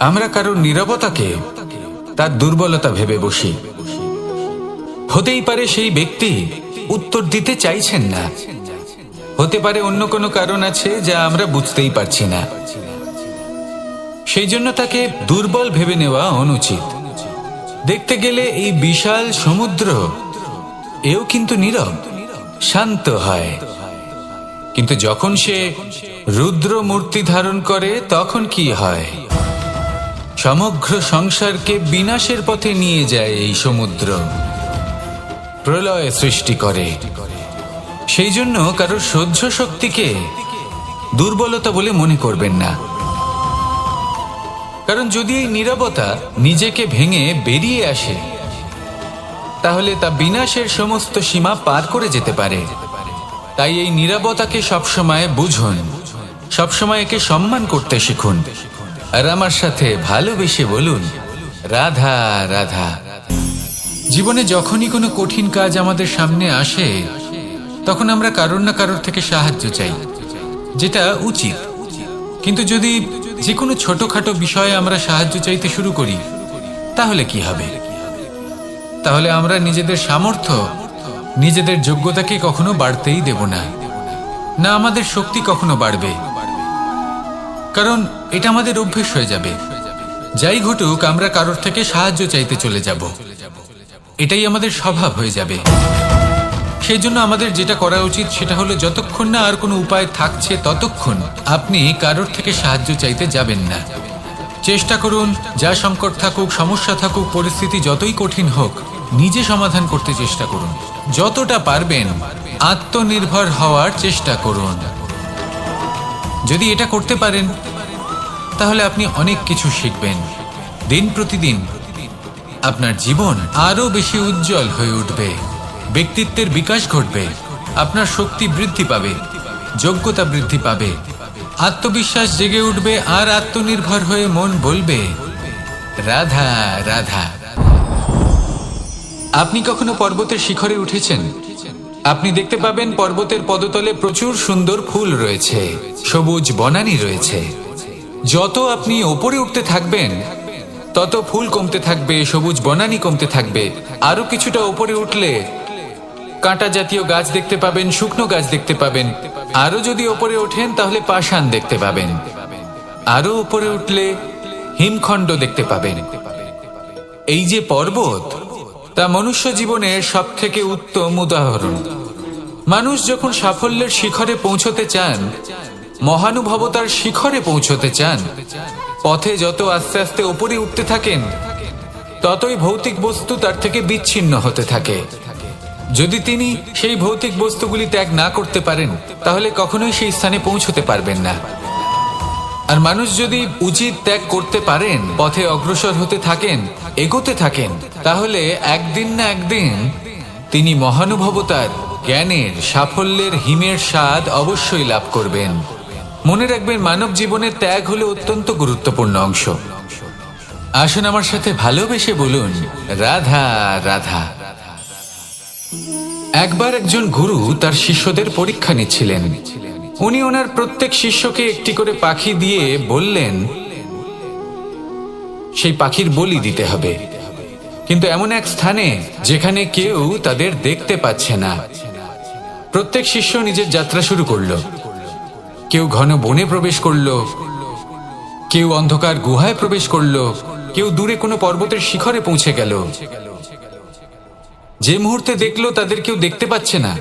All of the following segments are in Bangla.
আমরা কারোর নীরবতাকে তার দুর্বলতা ভেবে বসি। হতেই পারে সেই ব্যক্তি উত্তর দিতে চাইছেন না, হতে পারে অন্য কোনো কারণ আছে যা আমরা বুঝতেই পারছি না। সেই জন্য তাকে দুর্বল ভেবে নেওয়া অনুচিত। দেখতে গেলে এই বিশাল সমুদ্র এও কিন্তু নীরব, শান্ত হয়। কিন্তু যখন সে রুদ্র মূর্তি ধারণ করে তখন কি হয়? সমগ্র সংসারকে বিনাশের পথে নিয়ে যায় এই সমুদ্র, প্রলয় সৃষ্টি করে। সেই জন্য কারোর সহ্য শক্তিকে দুর্বলতা বলে মনে করবেন না। কারণ যদি এই নীরবতা নিজেকে ভেঙে বেরিয়ে আসে, তাহলে তা বিনাশের সমস্ত সীমা পার করে যেতে পারে। তাই এই নীরবতাকে সবসময় বুঝুন, সবসময় একে সম্মান করতে শিখুন, আর আমার সাথে ভালোবেসে বলুন, রাধা রাধা। জীবনে যখনই কোনো কঠিন কাজ আমাদের সামনে আসে, তখন আমরা কারোর না কারোর থেকে সাহায্য চাই, যেটা উচিত। কিন্তু যদি যে কোনো ছোটখাটো বিষয়ে আমরা সাহায্য চাইতে শুরু করি, তাহলে কি হবে? তাহলে আমরা নিজেদের সামর্থ্য, নিজেদের যোগ্যতাকে কখনো বাড়তেই দেব না, না আমাদের শক্তি কখনো বাড়বে। কারণ এটা আমাদের অভ্যেস হয়ে যাবে। যাই ঘটুক, আমরা কারোর থেকে সাহায্য চাইতে চলে যাব, এটাই আমাদের স্বভাব হয়ে যাবে। সেই জন্য আমাদের যেটা করা উচিত সেটা হলো, যতক্ষণ না আর কোনো উপায় থাকছে ততক্ষণ আপনি কারোর থেকে সাহায্য চাইতে যাবেন না। চেষ্টা করুন, যা সংকট থাকুক, সমস্যা থাকুক, পরিস্থিতি যতই কঠিন হোক, নিজে সমাধান করতে চেষ্টা করুন। যতটা পারবেন আত্মনির্ভর হওয়ার চেষ্টা করুন। যদি এটা করতে পারেন, তাহলে আপনি অনেক কিছু শিখবেন। দিন প্রতিদিন আপনার জীবন আরো বেশি উজ্জ্বল হয়ে উঠবে, ব্যক্তিত্বের বিকাশ ঘটবে, আপনার শক্তি বৃদ্ধি পাবে, যোগ্যতা বৃদ্ধি পাবে, আত্মবিশ্বাস জেগে উঠবে, আর আত্মনির্ভর হয়ে মন বলবে, রাধা রাধা। আপনি কখনো পর্বতের শিখরে উঠেছেন? আপনি দেখতে পাবেন পর্বতের পদতলে প্রচুর সুন্দর ফুল রয়েছে, সবুজ বনানী রয়েছে। যত আপনি ওপরে উঠতে থাকবেন, তত ফুল কমতে থাকবে, সবুজ বনানী কমতে থাকবে। আরো কিছুটা ওপরে উঠলে কাঁটা জাতীয় গাছ দেখতে পাবেন, শুকনো গাছ দেখতে পাবেন। আরো যদি ওপরে ওঠেন তাহলে পাষাণ দেখতে পাবেন। আরো উপরে উঠলে হিমখণ্ড দেখতে পাবেন। এই যে পর্বত, তা মনুষ্য জীবনের সব থেকে উত্তম উদাহরণ। মানুষ যখন সাফল্যের শিখরে পৌঁছতে চান, মহানুভবতার শিখরে পৌঁছতে চান, পথে যত আস্তে আস্তে উপরে উঠতে থাকেন, ততই ভৌতিক বস্তু তার থেকে বিচ্ছিন্ন হতে থাকে। যদি তিনি সেই ভৌতিক বস্তুগুলি ত্যাগ না করতে পারেন, তাহলে কখনোই সেই স্থানে পৌঁছতে পারবেন না। আর মানুষ যদি উচিত ত্যাগ করতে পারেন, পথে অগ্রসর হতে থাকেন, এগোতে থাকেন, তাহলে একদিন না একদিন তিনি মহানুভবতার, জ্ঞানের, সাফল্যের হিমের স্বাদ অবশ্যই লাভ করবেন। মনে রাখবেন, মানব জীবনের ত্যাগ হলো অত্যন্ত গুরুত্বপূর্ণ অংশ। আসুন আমার সাথে ভালোবেসে বলুন, রাধা রাধা। একবার একজন গুরু তার শিষ্যদের পরীক্ষা নিচ্ছিলেন। উনি ওনার প্রত্যেক শিষ্যকে একটি করে পাখি দিয়ে বললেন, সেই পাখির বলি দিতে হবে, কিন্তু এমন এক স্থানে যেখানে কেউ তাদের দেখতে পাচ্ছে না। প্রত্যেক শিষ্য নিজের যাত্রা শুরু করলো। কেউ ঘন বনে প্রবেশ করলো, কেউ অন্ধকার গুহায় প্রবেশ করলো, কেউ দূরে কোনো পর্বতের শিখরে পৌঁছে গেল। যে মুহূর্তে দেখলো তাদের কেউ দেখতে পাচ্ছে না,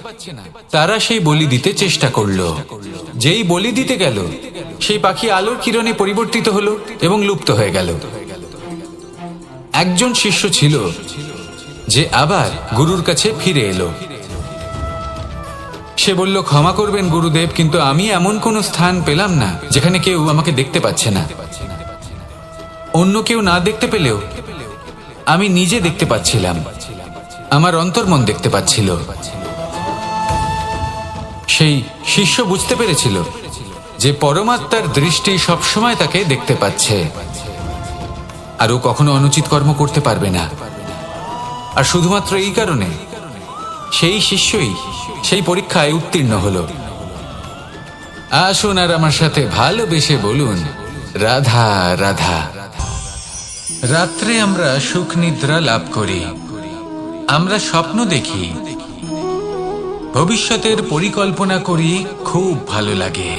তারা সেই বলি দিতে চেষ্টা করলো। যেই বলি দিতে গেল, সেই পাখি আলোর কিরণে পরিবর্তিত হলো এবং লুপ্ত হয়ে গেল। একজন শিষ্য ছিল যে আবার গুরুর কাছে ফিরে এলো। সে বলল, ক্ষমা করবেন গুরুদেব, কিন্তু আমি এমন কোনো স্থান পেলাম না যেখানে কেউ আমাকে দেখতে পাচ্ছে না। অন্য কেউ না দেখতে পেলেও আমি নিজে দেখতে পাচ্ছিলাম, আমার অন্তর্মন দেখতে পাচ্ছিল। সেই শিষ্য বুঝতে পেরেছিল যে পরমাত্মার দৃষ্টি সবসময় তাকে দেখতে পাচ্ছে, আর ও কখনো অনুচিত কর্ম করতে পারবে না। আর শুধুমাত্র এই কারণে সেই শিষ্যই সেই পরীক্ষায় উত্তীর্ণ হলো। আসুন আর আমার সাথে ভালোবেসে বলুন, রাধা রাধা। রাত্রে আমরা সুখ নিদ্রা লাভ করি, আমরা স্বপ্ন দেখি, ভবিষ্যতের পরিকল্পনা করি, খুব ভালো লাগে।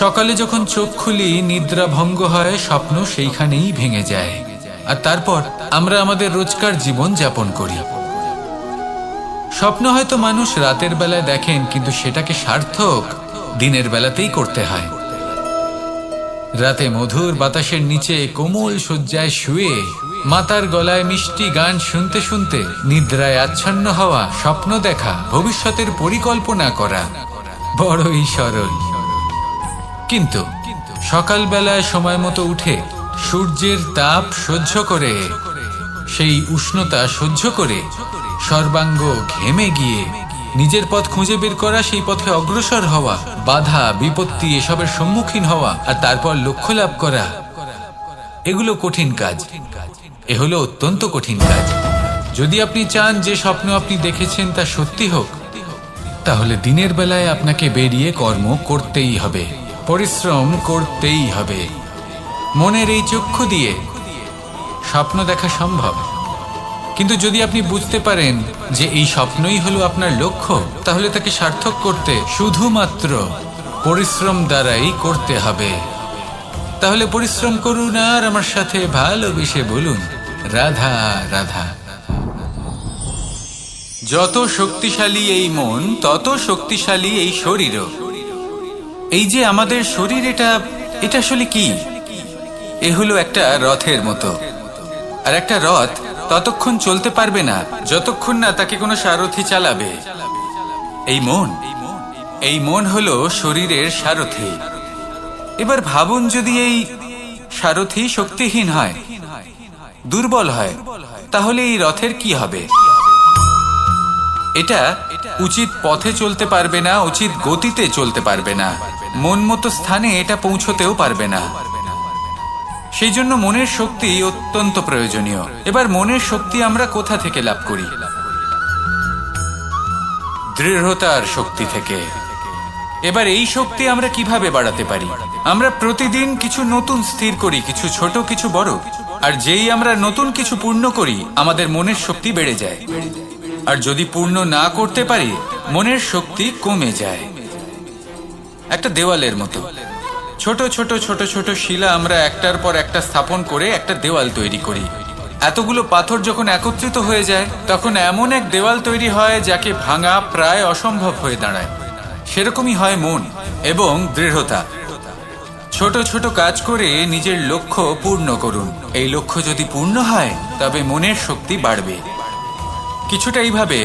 সকালে যখন চোখ খুলি নিদ্রা ভঙ্গ হয়, স্বপ্ন সেইখানেই ভেঙে যায়, আর তারপর আমরা আমাদের রোজকার জীবন যাপন করি। স্বপ্ন হয়তো মানুষ রাতের বেলায় দেখেন, কিন্তু সেটাকে সার্থক দিনের বেলাতেই করতে হয়। রাতে মধুর বাতাসের নিচে কোমল শয্যায় শুয়ে মাতার গলায় মিষ্টি গান শুনতে শুনতে নিদ্রায় আচ্ছন্ন হওয়া, স্বপ্ন দেখা, ভবিষ্যতের পরিকল্পনা করা বড়ই সরল। কিন্তু সকালবেলায় সময় মতো উঠে সূর্যের তাপ সহ্য করে, সেই উষ্ণতা সহ্য করে সর্বাঙ্গ ঘেমে গিয়ে নিজের পথ খুঁজে বের করা, সেই পথে অগ্রসর হওয়া, বাধা বিপত্তি এসবের সম্মুখীন হওয়া, আর তারপর লক্ষ্য লাভ করা, এগুলো কঠিন কাজ। এ হলো অত্যন্ত কঠিন কাজ। যদি আপনি চান যে স্বপ্ন আপনি দেখেছেন তা সত্যি হোক, তাহলে দিনের বেলায় আপনাকে বেরিয়ে কর্ম করতেই হবে, পরিশ্রম করতেই হবে। মনের এই চক্ষু দিয়ে স্বপ্ন দেখা সম্ভব, কিন্তু যদি আপনি বুঝতে পারেন যে এই স্বপ্নই হলো আপনার লক্ষ্য, তাহলে তাকে সার্থক করতে শুধুমাত্র পরিশ্রম দ্বারাই করতে হবে। তাহলে পরিশ্রম করুন আর আমার সাথে ভালোবেসে বলুন, রাধা রাধা। যত শক্তিশালী এই মন, তত শক্তিশালী এই শরীরও। এই যে আমাদের শরীর, এটা আসলে কি? এ হলো একটা রথের মতো, আর একটা রথ ততক্ষণ চলতে পারবে না যতক্ষণ না তাকে কোনো সারথি চালাবে। এই মন হলো শরীরের সারথি। এবার ভাবুন, যদি এই সারথি শক্তিহীন হয়, দুর্বল হয়, তাহলে এই রথের কি হবে? এটা উচিত পথে চলতে পারবে না, উচিত গতিতে চলতে পারবে না, মন মতো স্থানে এটা পৌঁছতেও পারবে না। সেই জন্য মনের শক্তি অত্যন্ত প্রয়োজনীয়। এবার মনের শক্তি আমরা কোথা থেকে লাভ করি? দৃঢ়তার শক্তি থেকে। এবার এই শক্তি আমরা কিভাবে বাড়াতে পারি? আমরা প্রতিদিন কিছু নতুন স্থির করি, কিছু ছোট কিছু বড়, আর যেই আমরা নতুন কিছু পূর্ণ করি, আমাদের মনের শক্তি বেড়ে যায়। আর যদি পূর্ণ না করতে পারি, মনের শক্তি কমে যায়। একটা দেওয়ালের মতো ছোট ছোট ছোট ছোট শিলা আমরা একটার পর একটা স্থাপন করে একটা দেওয়াল তৈরি করি। এতগুলো পাথর যখন একত্রিত হয়ে যায়, তখন এমন এক দেওয়াল তৈরি হয় যাকে ভাঙা প্রায় অসম্ভব হয়ে দাঁড়ায়। সেরকমই হয় মন এবং দৃঢ়তা। ছোট ছোট কাজ করে নিজের লক্ষ্য পূর্ণ করুন। এই লক্ষ্য যদি পূর্ণ হয়, তবে মনের শক্তি বাড়বে। কিছুটা এইভাবে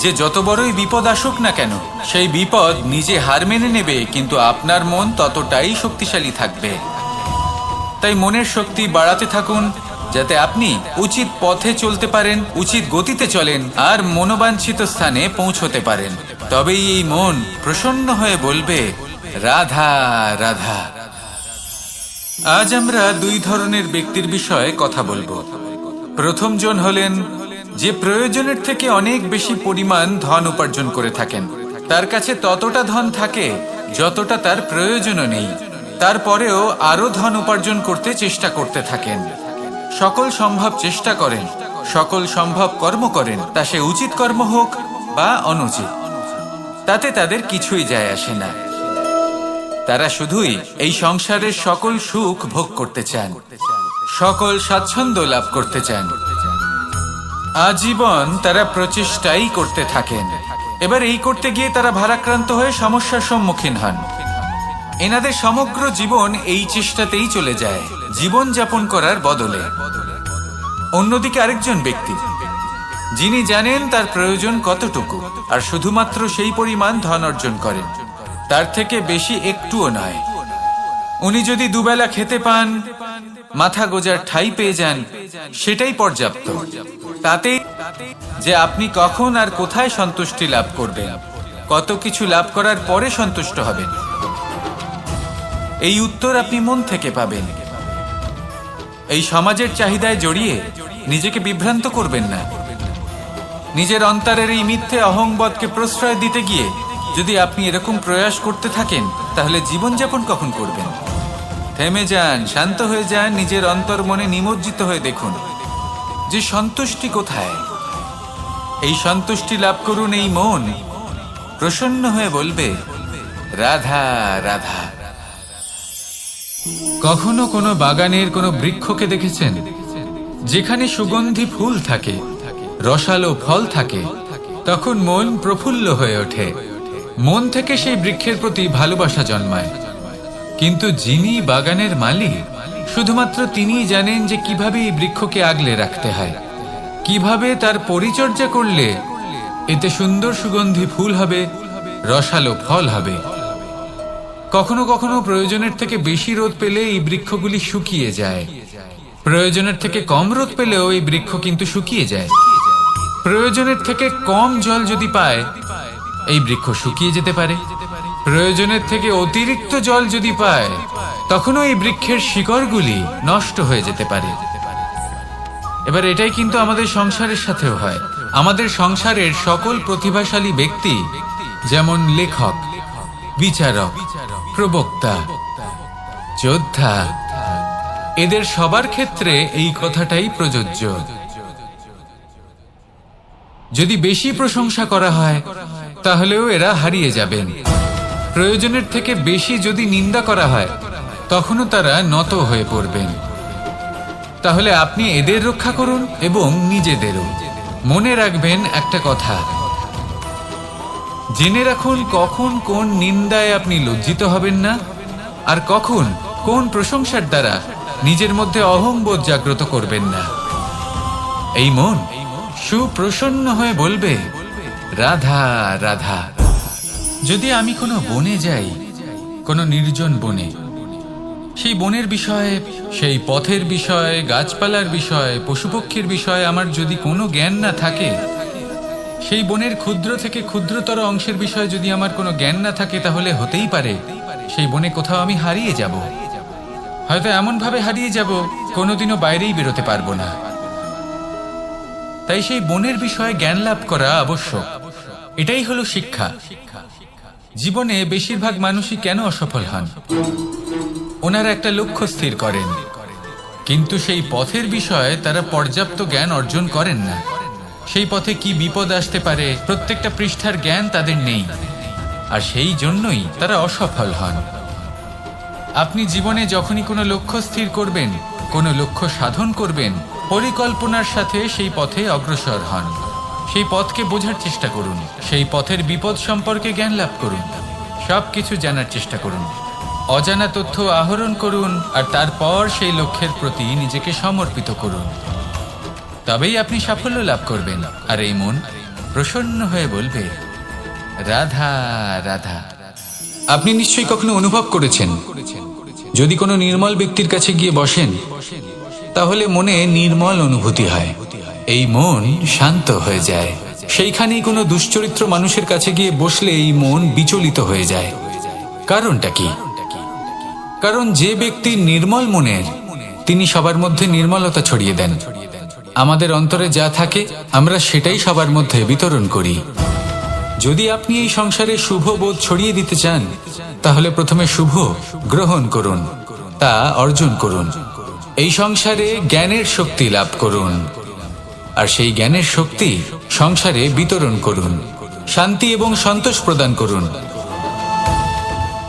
যে যত বড়ই বিপদ আসুক না কেন, সেই বিপদ নিজে হার মেনে নেবে, কিন্তু আপনার মন ততটাই শক্তিশালী থাকবে। তাই মনের শক্তি বাড়াতে থাকুন, যাতে আপনি উচিত পথে চলতে পারেন, উচিত গতিতে চলেন, আর মনোবাঞ্ছিত স্থানে পৌঁছতে পারেন। তবেই এই মন প্রসন্ন হয়ে বলবে, রাধা রাধা। আজ আমরা দুই ধরনের ব্যক্তির বিষয়ে কথা বলবো। প্রথম জন হলেন যে প্রয়োজনের থেকে অনেক বেশি পরিমাণ ধন উপার্জন করে থাকেন। তার কাছে ততটা ধন থাকে যতটা তার প্রয়োজনও নেই, তারপরেও আরো ধন উপার্জন করতে চেষ্টা করতে থাকেন। সকল সম্ভব চেষ্টা করেন, সকল সম্ভব কর্ম করেন, তা সে উচিত কর্ম হোক বা অনুচিত, তাতে তাদের কিছুই যায় আসে না। তারা শুধুই এই সংসারের সকল সুখ ভোগ করতে চান, সকল স্বাচ্ছন্দ্য লাভ করতে চান। আজীবন তারা প্রচেষ্টাই করতে থাকেন। এবার এই করতে গিয়ে তারা ভারাক্রান্ত হয়ে সমস্যার সম্মুখীন হন। এনাদের সমগ্র জীবন এই চেষ্টাতেই চলে যায়, জীবন যাপন করার বদলে। অন্যদিকে আরেকজন ব্যক্তি, যিনি জানেন তার প্রয়োজন কতটুকু, আর শুধুমাত্র সেই পরিমাণ ধন অর্জন করেন, তার থেকে বেশি একটুও নয়। উনি যদি দুবেলা খেতে পান, মাথা গোজার ঠাঁই পেয়ে যান, সেটাই পর্যাপ্ত। তাতেই যে আপনি কখন আর কোথায় সন্তুষ্টি লাভ করবেন, কত কিছু লাভ করার পরে সন্তুষ্ট হবেন, এই উত্তর আপনি মন থেকে পাবেন। এই সমাজের চাহিদায় জড়িয়ে নিজেকে বিভ্রান্ত করবেন না। নিজের অন্তরের এই মিথ্যে অহংবোধকে প্রশ্রয় দিতে গিয়ে যদি আপনি এরকম প্রয়াস করতে থাকেন, তাহলে জীবনযাপন কখন করবেন? থেমে যান, শান্ত হয়ে যান, নিজের অন্তর মনে নিমজ্জিত হয়ে দেখুন যে সন্তুষ্টি কোথায়। এই সন্তুষ্টি লাভ করুন। এই মন প্রসন্ন হয়ে বলবে, রাধা রাধা। কখনো কোনো বাগানের কোনো বৃক্ষকে দেখেছেন যেখানে সুগন্ধি ফুল থাকে, রসালো ফল থাকে? তখন মন প্রফুল্ল হয়ে ওঠে, মন থেকে সেই বৃক্ষের প্রতি ভালোবাসা জন্মায়। কিন্তু যিনি বাগানের মালিক, শুধুমাত্র তিনিই জানেন যে কিভাবে এই বৃক্ষকে আগলে রাখতে হয়, কিভাবে তার পরিচর্যা করলে এতে সুন্দর সুগন্ধি ফুল হবে, রসালো ফল হবে। কখনো কখনো প্রয়োজনের থেকে বেশি রোদ পেলে এই বৃক্ষগুলি শুকিয়ে যায়, প্রয়োজনের থেকে কম রোদ পেলেও এই বৃক্ষ কিন্তু শুকিয়ে যায়। প্রয়োজনের থেকে কম জল যদি পায়, এই বৃক্ষ শুকিয়ে যেতে পারে। প্রয়োজনের থেকে অতিরিক্ত জল যদি পায়, তখনও এই বৃক্ষের শিকড়গুলি নষ্ট হয়ে যেতে পারে। এবার এটাই কিন্তু আমাদের সংসারের সাথেও হয়। আমাদের সংসারের সকল প্রতিভাশালী ব্যক্তি, যেমন লেখক, বিচারক, প্রবক্তা, যোদ্ধা, এদের সবার ক্ষেত্রে এই কথাটাই প্রযোজ্য। যদি বেশি প্রশংসা করা হয়, তাহলেও এরা হারিয়ে যাবেন। প্রয়োজনের থেকে বেশি যদি নিন্দা করা হয়, তখনও তারা নত হয়ে পড়বেন। তাহলে আপনি এদের রক্ষা করুন এবং নিজেদেরও। মনে রাখবেন একটা কথা, জেনে রাখুন কখন কোন নিন্দায় আপনি লজ্জিত হবেন না, আর কখন কোন প্রশংসার দ্বারা নিজের মধ্যে অহংবোধ জাগ্রত করবেন না। এই মন সুপ্রসন্ন হয়ে বলবে, রাধা রাধা। যদি আমি কোনো বনে যাই, কোনো নির্জন বনে, সেই বনের বিষয়ে, সেই পথের বিষয়ে, গাছপালার বিষয়ে, পশুপক্ষীর বিষয়ে আমার যদি কোনো জ্ঞান না থাকে, সেই বনের ক্ষুদ্র থেকে ক্ষুদ্রতর অংশের বিষয়ে যদি আমার কোনো জ্ঞান না থাকে, তাহলে হতেই পারে সেই বনে কোথাও আমি হারিয়ে যাব। হয়তো এমনভাবে হারিয়ে যাব, কোনোদিনও বাইরেই বেরোতে পারবো না। তাই সেই বনের বিষয়ে জ্ঞান লাভ করা আবশ্যক। এটাই হলো শিক্ষা। জীবনে বেশিরভাগ মানুষই কেন অসফল হন? ওনারা একটা লক্ষ্য স্থির করেন, কিন্তু সেই পথের বিষয়ে তারা পর্যাপ্ত জ্ঞান অর্জন করেন না। সেই পথে কি বিপদ আসতে পারে প্রত্যেকটা পৃষ্ঠার জ্ঞান তাদের নেই, আর সেই জন্যই তারা অসফল হন। আপনি জীবনে যখনই কোনো লক্ষ্য স্থির করবেন, কোনো লক্ষ্য সাধন করবেন, পরিকল্পনার সাথে সেই পথে অগ্রসর হন। সেই পথকে বোঝার চেষ্টা করুন, সেই পথের বিপদ সম্পর্কে জ্ঞান লাভ করুন, সবকিছু জানার চেষ্টা করুন, অজানা তথ্য আহরণ করুন, আর তারপর সেই লক্ষ্যের প্রতি নিজেকে সমর্পিত করুন। তবেই আপনি সাফল্য লাভ করবেন। আর এই মন প্রসন্ন হয়ে বলবে, রাধা রাধা। আপনি নিশ্চয়ই কখনো অনুভব করেছেন, যদি কোনো নির্মল ব্যক্তির কাছে গিয়ে বসেন, তাহলে মনে নির্মল অনুভূতি হয়, এই মন শান্ত হয়ে যায়। সেইখানেই কোনো দুশ্চরিত্র মানুষের কাছে গিয়ে বসলে এই মন বিচলিত হয়ে যায়। কারণটা কি? কারণ যে ব্যক্তি নির্মল মনের, তিনি সবার মধ্যে নির্মলতা ছড়িয়ে দেন। আমাদের অন্তরে যা থাকে আমরা সেটাই সবার মধ্যে বিতরণ করি। যদি আপনি এই সংসারে শুভ বোধ ছড়িয়ে দিতে চান, তাহলে প্রথমে শুভ গ্রহণ করুন, তা অর্জন করুন। এই সংসারে জ্ঞানের শক্তি লাভ করুন, আর সেই জ্ঞানের শক্তি সংসারে বিতরণ করুন। শান্তি এবং সন্তোষ প্রদান করুন।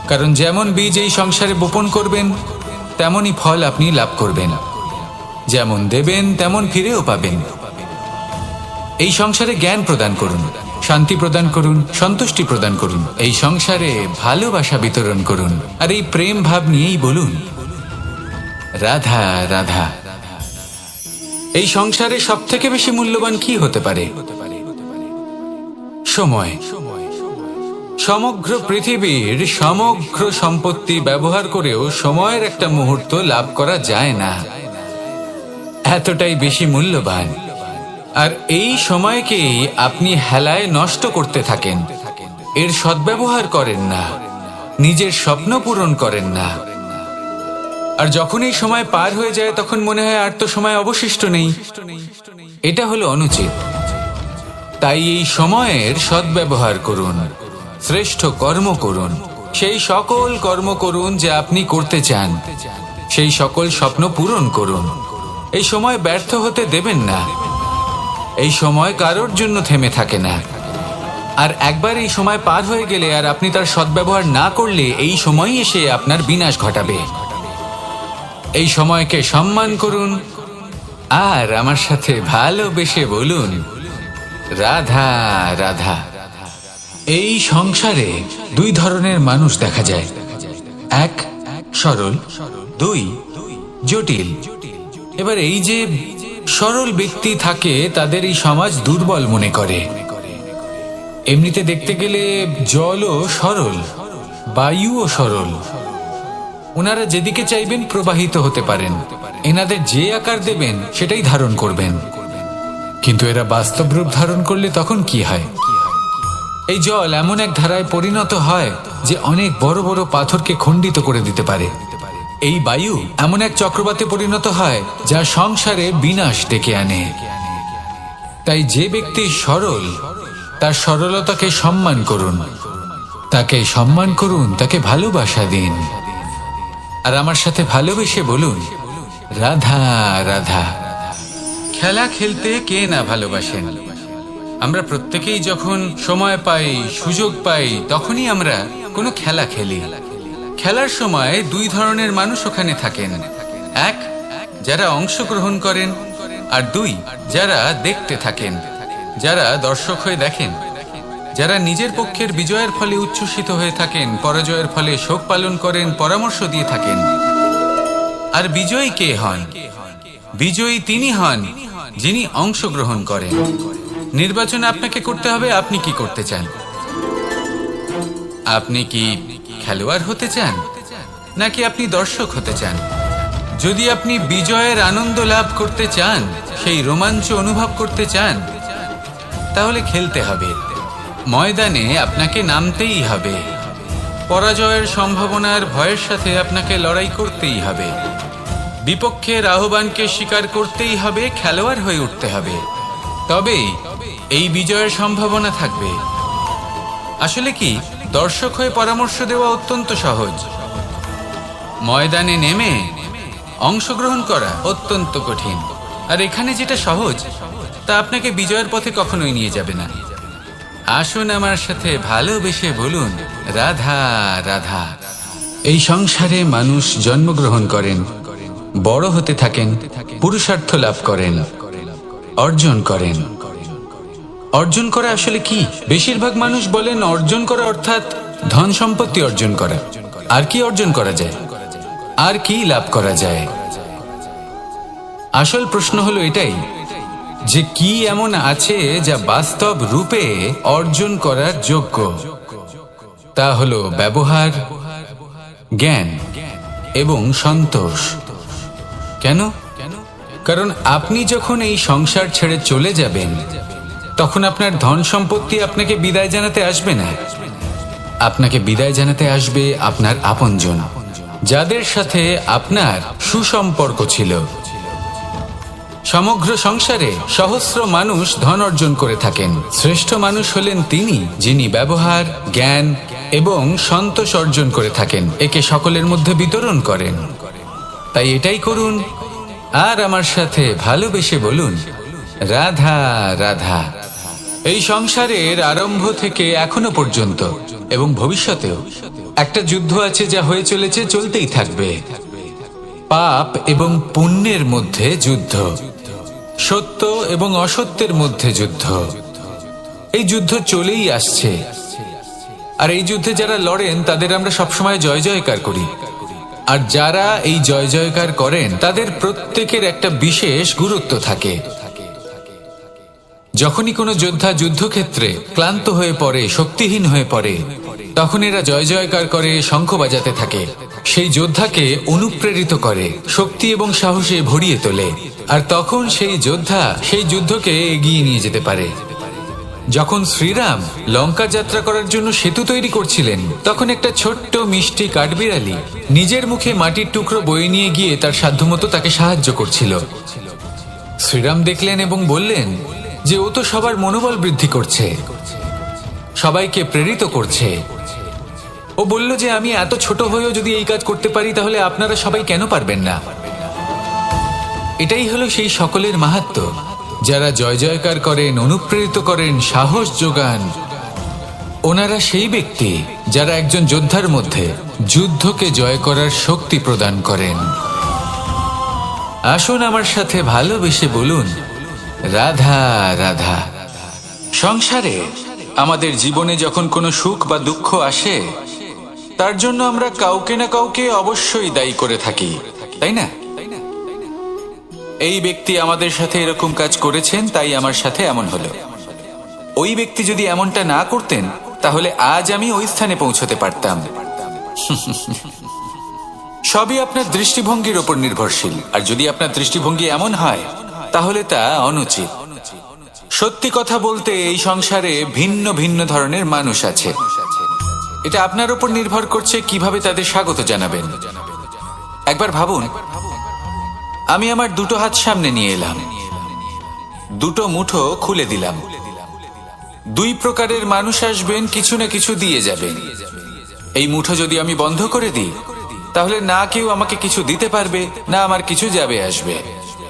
কারণ যেমন বীজ এই সংসারে বপন করবেন, তেমনই ফল আপনি লাভ করবেন। যেমন দেবেন তেমন ফিরেও পাবেন। এই সংসারে জ্ঞান প্রদান করুন, শান্তি প্রদান করুন, সন্তুষ্টি প্রদান করুন। এই সংসারে ভালোবাসা বিতরণ করুন, আর এই প্রেম ভাব নিয়েই বলুন, রাধা রাধা। এই সংসারে সব থেকে বেশি মূল্যবান কি হতে পারে? সময়। সমগ্র পৃথিবীর সমগ্র সম্পত্তি ব্যবহার করেও সময়ের একটা মুহূর্ত লাভ করা যায় না, এতটাই বেশি মূল্যবান। আর এই সময়কেই আপনি হেলায় নষ্ট করতে থাকেন, এর সদ্ব্যবহার করেন না, নিজের স্বপ্ন পূরণ করেন না। আর যখন এই সময় পার হয়ে যায়, তখন মনে হয় আর তো সময় অবশিষ্ট নেই। এটা হলো অনুচিত। তাই এই সময়ের সদ্ব্যবহার করুন, শ্রেষ্ঠ কর্ম করুন, সেই সকল কর্ম করুন যা আপনি করতে চান, সেই সকল স্বপ্ন পূরণ করুন। এই সময় ব্যর্থ হতে দেবেন না। এই সময় কারোর জন্য থেমে থাকে না। আর একবার এই সময় পার হয়ে গেলে আর আপনি তার সদ্ব্যবহার না করলে এই সময়ই এসে আপনার বিনাশ ঘটাবে। এই সময়কে সম্মান করুন আর আমার সাথে ভালোবেসে বলুন, রাধা রাধা। এই সংসারে দুই ধরনের মানুষ দেখা যায়, এক সরল, দুই জটিল। এবার এই যে সরল ব্যক্তি থাকে তাদের এই সমাজ দুর্বল মনে করে। এমনিতে দেখতে গেলে জলও সরল, বায়ুও সরল। ওনারা যেদিকে চাইবেন প্রবাহিত হতে পারেন, এনাদের যে আকার দেবেন সেটাই ধারণ করবেন। কিন্তু এরা বাস্তব রূপ ধারণ করলে তখন কি হয়? এই জল এমন এক ধারায় পরিণত হয় যে অনেক বড় বড় পাথরকে খণ্ডিত করে দিতে পারে। এই বায়ু এমন এক চক্রবাতে পরিণত হয় যা সংসারে বিনাশ ডেকে আনে। তাই যে ব্যক্তি সরল তার সরলতাকে সম্মান করুন, তাকে সম্মান করুন, তাকে ভালোবাসা দিন। আর আমার সাথে ভালোবেসে বলুন, রাধা রাধা। খেলা খেলতে কে না ভালোবাসেন? আমরা প্রত্যেকেই যখন সময় পাই, সুযোগ পাই, তখনই আমরা কোনো খেলা খেলি। খেলার সময় দুই ধরনের মানুষ ওখানে থাকেন, এক যারা অংশগ্রহণ করেন, আর দুই যারা দেখতে থাকেন, যারা দর্শক হয়ে দেখেন, যারা নিজের পক্ষের বিজয়ের ফলে উচ্ছ্বসিত হয়ে থাকেন, পরাজয়ের ফলে শোক পালন করেন, পরামর্শ দিয়ে থাকেন। আর বিজয়ী কে হন? বিজয়ী তিনি হন যিনি অংশগ্রহণ করেন। নির্বাচন আপনাকে করতে হবে, আপনি কি করতে চান? আপনি কি খেলোয়াড় হতে চান নাকি আপনি দর্শক হতে চান? যদি আপনি বিজয়ের আনন্দ লাভ করতে চান, সেই রোমাঞ্চ অনুভব করতে চান, তাহলে খেলতে হবে। ময়দানে আপনাকে নামতেই হবে। পরাজয়ের সম্ভাবনার ভয়ের সাথে আপনাকে লড়াই করতেই হবে। বিপক্ষের আহ্বানকে স্বীকার করতেই হবে, খেলোয়াড় হয়ে উঠতে হবে। তবেই এই বিজয়ের সম্ভাবনা থাকবে। আসলে কি, দর্শক হয়ে পরামর্শ দেওয়া অত্যন্ত সহজ, ময়দানে নেমে অংশগ্রহণ করা অত্যন্ত কঠিন। আর এখানে যেটা সহজ তা আপনাকে বিজয়ের পথে কখনোই নিয়ে যাবে না। আসুন আমার সাথে ভালোবেসে বলুন, রাধা রাধা। এই সংসারে মানুষ জন্মগ্রহণ করেন, বড় হতে থাকেন, পুরুষার্থ লাভ করেন, অর্জন করেন। অর্জন করা আসলে কি? বেশিরভাগ মানুষ বলেন অর্জন করা অর্থাৎ ধন সম্পত্তি অর্জন করা। আর কি অর্জন করা যায়? আর কি লাভ করা যায়? আসল প্রশ্ন হলো এটাই যে কি এমন আছে যা বাস্তব রূপে অর্জন করার যোগ্য। তা হলো ব্যবহার, জ্ঞান এবং সন্তোষ। কেন? কারণ আপনি যখন এই সংসার ছেড়ে চলে যাবেন, তখন আপনার ধন সম্পত্তি আপনাকে বিদায় জানাতে আসবে না। আপনাকে বিদায় জানাতে আসবে আপনার আপনজন, যাদের সাথে আপনার সুসম্পর্ক ছিল। সমগ্র সংসারে সহস্র মানুষ ধন অর্জন করে থাকেন। শ্রেষ্ঠ মানুষ হলেন তিনি যিনি ব্যবহার, জ্ঞান এবং সন্তোষ অর্জন করে থাকেন, একে সকলের মধ্যে বিতরণ করেন। তাই এটাই করুন আর আমার সাথে ভালোবেসে বলুন, রাধা রাধা। এই সংসারের আরম্ভ থেকে এখনো পর্যন্ত এবং ভবিষ্যতেও একটা যুদ্ধ আছে যা হয়ে চলেছে, চলতেই থাকবে। পাপ এবং পুণ্যের মধ্যে যুদ্ধ, সত্য এবং অসত্যের মধ্যে যুদ্ধ। এই যুদ্ধ চলেই আসছে। আর এই যুদ্ধে যারা লড়েন তাদের আমরা সবসময় জয় জয়কার করি। আর যারা এই জয় জয়কার করেন তাদের প্রত্যেকের একটা বিশেষ গুরুত্ব থাকে। যখনই কোনো যোদ্ধা যুদ্ধক্ষেত্রে ক্লান্ত হয়ে পড়ে, শক্তিহীন হয়ে পড়ে, তখন এরা জয় জয়কার করে, শঙ্খ বাজাতে থাকে। সেই যোদ্ধাকে অনুপ্রেরিত করে, শক্তি এবং সাহসে ভরিয়ে তোলে। আর তখন সেই যোদ্ধা সেই যুদ্ধকে এগিয়ে নিয়ে যেতে পারে। যখন শ্রীরাম লঙ্কা যাত্রা করার জন্য সেতু তৈরি করছিলেন, তখন একটা ছোট্ট মিষ্টি কাঠবিড়ালি নিজের মুখে মাটির টুকরো বয়ে নিয়ে গিয়ে তার সাধ্যমতো তাকে সাহায্য করছিল। শ্রীরাম দেখলেন এবং বললেন যে ও তো সবার মনোবল বৃদ্ধি করছে, সবাইকে প্রেরিত করছে। ও ও বলল যে আমি এত ছোট হয়েও যদি এই কাজ করতে পারি তাহলে আপনারা সবাই কেন পারবেন না। এটাই হলো সেই সকলের মাহাত্ম্য যারা জয় জয়কার করেন, অনুপ্রেরিত করেন, সাহস যোগান। ওনারা সেই ব্যক্তি যারা একজন যোদ্ধার মধ্যে যুদ্ধকে জয় করার শক্তি প্রদান করেন। আসুন আমার সাথে ভালোবেসে বলুন, রাধা রাধা। সংসারে আমাদের জীবনে যখন কোনো সুখ বা দুঃখ আসে, তার জন্য আমরা কাউকে না কাউকে অবশ্যই দায়ী করে থাকি, তাই না? এই ব্যক্তি আমাদের সাথে এরকম কাজ করেছেন, তাই আমার সাথে এমন হলো। ওই ব্যক্তি যদি এমনটা না করতেন তাহলে আজ আমি ওই স্থানে পৌঁছতে পারতাম। সবই আপনার দৃষ্টিভঙ্গির ওপর নির্ভরশীল, আর যদি আপনার দৃষ্টিভঙ্গি এমন হয় তাহলে তা অনুচিত। সত্যি কথা বলতে এই সংসারে ভিন্ন ভিন্ন ধরনের মানুষ আছে। এটা আপনার উপর নির্ভর করছে কিভাবে তাদের স্বাগত জানাবেন। একবার ভাবুন, আমি আমার দুটো হাত সামনে নিয়ে এলাম, দুটো মুঠো খুলে দিলাম। দুই প্রকারের মানুষ আসবেন, কিছু না কিছু দিয়ে যাবেন। এই মুঠো যদি আমি বন্ধ করে দিই তাহলে না কেউ আমাকে কিছু দিতে পারবে, না আমার কিছু যাবে আসবে।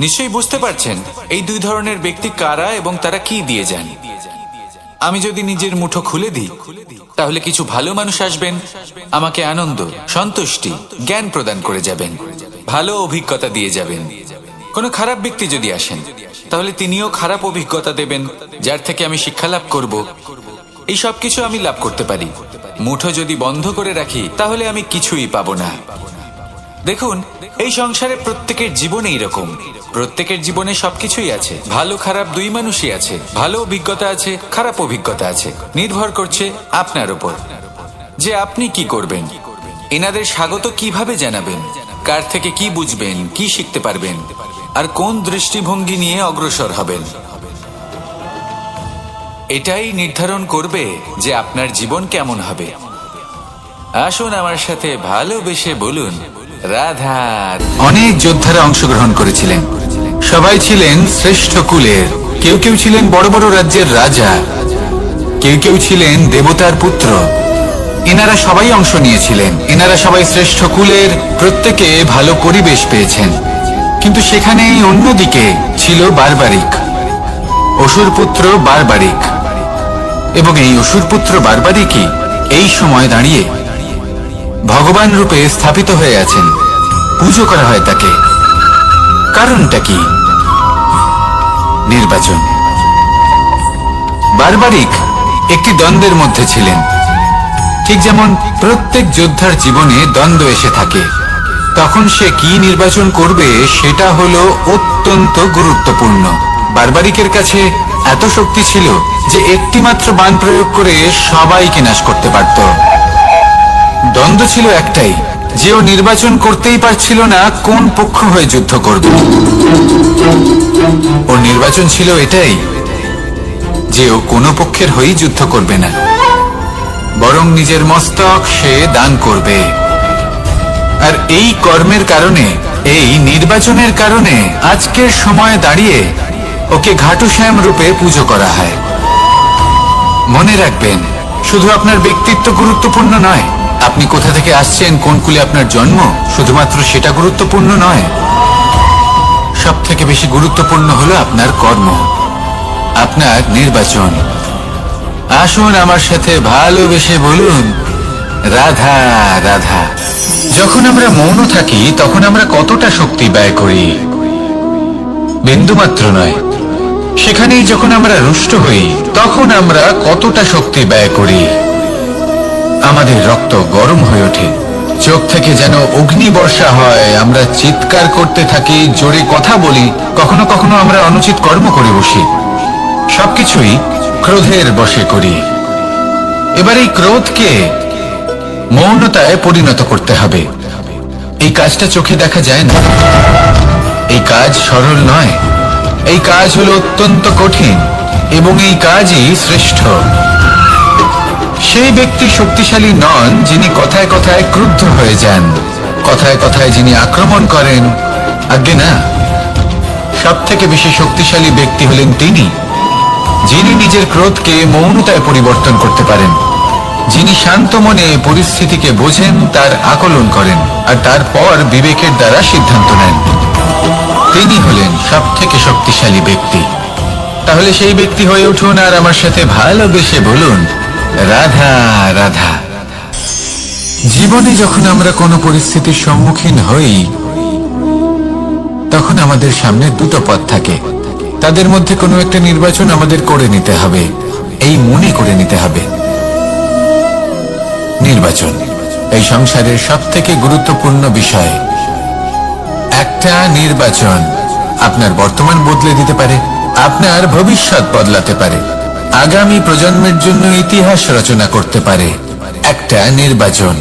নিশ্চয়ই বুঝতে পারছেন এই দুই ধরনের ব্যক্তি কারা এবং তারা কি দিয়ে যান। আমি যদি নিজের মুঠো খুলে দিই তাহলে কিছু ভালো মানুষ আসবেন, আমাকে আনন্দ, সন্তুষ্টি, জ্ঞান প্রদান করে যাবেন, ভালো অভিজ্ঞতা দিয়ে যাবেন। কোনো খারাপ ব্যক্তি যদি আসেন তাহলে তিনিও খারাপ অভিজ্ঞতা দেবেন, যার থেকে আমি শিক্ষা লাভ করব। এই সব কিছু আমি লাভ করতে পারি। মুঠো যদি বন্ধ করে রাখি তাহলে আমি কিছুই পাবো না। দেখুন, এই সংসারে প্রত্যেকের জীবনে এরকম, প্রত্যেকের জীবনে সবকিছুই আছে, ভালো খারাপ দুই মানুষই আছে, ভালো অভিজ্ঞতা আছে, খারাপ অভিজ্ঞতা আছে। নির্ভর করছে আপনার উপর যে আপনি কি করবেন, এনাদের স্বাগত কিভাবে জানাবেন, কার থেকে কি বুঝবেন, কি শিখতে পারবেন, আর কোন দৃষ্টিভঙ্গি নিয়ে অগ্রসর হবেন। এটাই নির্ধারণ করবে যে আপনার জীবন কেমন হবে। আসুন আমার সাথে ভালোবেসে বলুন, রাধা। অনেক যোদ্ধারা অংশগ্রহণ করেছিলেন, সবাই ছিলেন শ্রেষ্ঠ কুলের। কেউ কেউ ছিলেন বড় বড় রাজ্যের রাজা, কেউ কেউ ছিলেন দেবতার পুত্র। এনারা সবাই অংশ নিয়েছিলেন, এনারা সবাই শ্রেষ্ঠ কুলের, প্রত্যেকে ভালো পরিবেশ পেয়েছেন। কিন্তু সেখানেই অন্যদিকে ছিল বারবারিক, অসুরপুত্র বারবারিক। এবং এই অসুরপুত্র বারবারিকই এই সময় দাঁড়িয়ে ভগবান রূপে স্থাপিত হয়ে আছেন, পুজো করা হয় তাকে। কারণটা কি? নির্বাচন। বারবারিক একটি দ্বন্দ্বের মধ্যে ছিলেন, ঠিক যেমন প্রত্যেক যোদ্ধার জীবনে দ্বন্দ্ব এসে থাকে। তখন সে কি নির্বাচন করবে সেটা হলো অত্যন্ত গুরুত্বপূর্ণ। বারবারিকের কাছে এত শক্তি ছিল যে একটি মাত্র বাণ প্রয়োগ করে সবাইকে নাশ করতে পারত। দ্বন্দ্ব ছিল একটাই, যে ও নির্বাচন করতেই পারছিল না কোন পক্ষ হয়ে যুদ্ধ করবে। ওর নির্বাচন ছিল এটাই যে ও কোনো পক্ষের হয়েই যুদ্ধ করবে না, বরং নিজের মস্তক সে দান করবে। আর এই কর্মের কারণে, এই নির্বাচনের কারণে আজকের সময়ে দাঁড়িয়ে ওকে ঘাটুশ্যাম রূপে পুজো করা হয়। মনে রাখবেন, শুধু আপনার ব্যক্তিত্ব গুরুত্বপূর্ণ নয়, আপনি কোথা থেকে আসছেন, কোন কুলে আপনার জন্ম, শুধুমাত্র সেটা গুরুত্বপূর্ণ নয়। সব থেকে বেশি গুরুত্বপূর্ণ হলো আপনার কর্ম, আপনার নির্বাচন। আসুন আমার সাথে ভালোবেসে বলুন, রাধা রাধা। যখন আমরা মৌন থাকি তখন আমরা কতটা শক্তি ব্যয় করি, বিন্দুমাত্র নয়। সেখানেই যখন আমরা রুষ্ট হই তখন আমরা কতটা শক্তি ব্যয় করি। আমাদের রক্ত গরম হয়ে ওঠে, চোখ থেকে যেন অগ্নি বর্ষা হয়, আমরা চিৎকার করতে থাকি, জোরে কথা বলি, কখনো কখনো আমরা অনুচিত কর্ম করে বসি। সবকিছুই ক্রোধের বশে করি। এবার এই ক্রোধকে মৌনতায় পরিণত করতে হবে। এই কাজটা চোখে দেখা যায় না, এই কাজ সরল নয়, এই কাজ হলো অত্যন্ত কঠিন, এবং এই কাজই শ্রেষ্ঠ। সেই ব্যক্তি শক্তিশালী নন যিনি কথায় কথায় ক্রুদ্ধ হয়ে যান, কথায় কথায় যিনি আক্রমণ করেন। আজ্ঞে না, সব থেকে বেশি শক্তিশালী ব্যক্তি হলেন তিনি যিনি নিজের ক্রোধকে মৌনতায় পরিবর্তন করতে পারেন, যিনি শান্ত মনে পরিস্থিতিকে বোঝেন, তার আকলন করেন আর তারপর বিবেকের দ্বারা সিদ্ধান্ত নেন, তিনি হলেন সব থেকে শক্তিশালী ব্যক্তি। তাহলে সেই ব্যক্তি হয়ে উঠুন আর আমার সাথে ভালোবেসে বলুন, রাধা রাধা। জীবনে যখন আমরা কোনো পরিস্থিতির সম্মুখীন হই, তখন আমাদের সামনে দুটো পথ থাকে। তাদের মধ্যে কোনো একটা নির্বাচন আমাদের করে নিতে হবে, এই মনে করে নিতে হবে। নির্বাচন এই সংসারের সব থেকে গুরুত্বপূর্ণ বিষয়। একটা নির্বাচন আপনার বর্তমান বদলে দিতে পারে, আপনার ভবিষ্যৎ বদলাতে পারে, আগামী প্রজন্মের জন্য ইতিহাস রচনা করতে পারে। একটা নির্বাচন।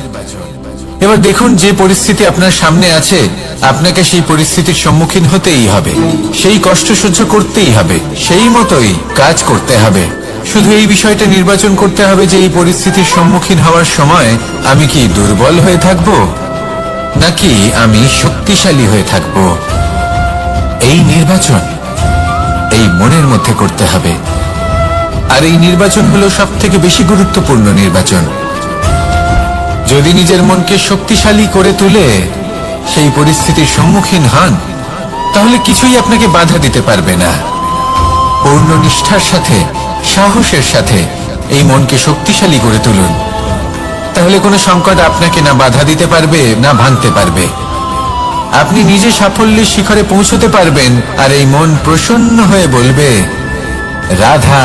এবার দেখুন, যে পরিস্থিতি আপনার সামনে আছে, আপনাকে সেই পরিস্থিতির সম্মুখীন হতেই হবে, সেই কষ্ট সহ্য করতেই হবে, সেই মতোই কাজ করতে হবে। শুধু এই বিষয়টা নির্বাচন করতে হবে যে এই পরিস্থিতির সম্মুখীন হওয়ার সময় আমি কি দুর্বল হয়ে থাকব নাকি আমি শক্তিশালী হয়ে থাকব। এই নির্বাচন এই মনের মধ্যে করতে হবে। আর এই নির্বাচন হলো সব থেকে বেশি গুরুত্বপূর্ণ নির্বাচন। যদি নিজের মনকে শক্তিশালী করে তুলে সেই পরিস্থিতির সম্মুখীন হন, তাহলে কিছুই আপনাকে বাধা দিতে পারবে না। পূর্ণ নিষ্ঠার সাথে, সাহসের সাথে এই মনকে শক্তিশালী করে তুলুন, তাহলে কোনো সংকট আপনাকে না বাধা দিতে পারবে না ভাঙতে পারবে। আপনি নিজে সাফল্যের শিখরে পৌঁছতে পারবেন আর এই মন প্রসন্ন হয়ে বলবে, রাধা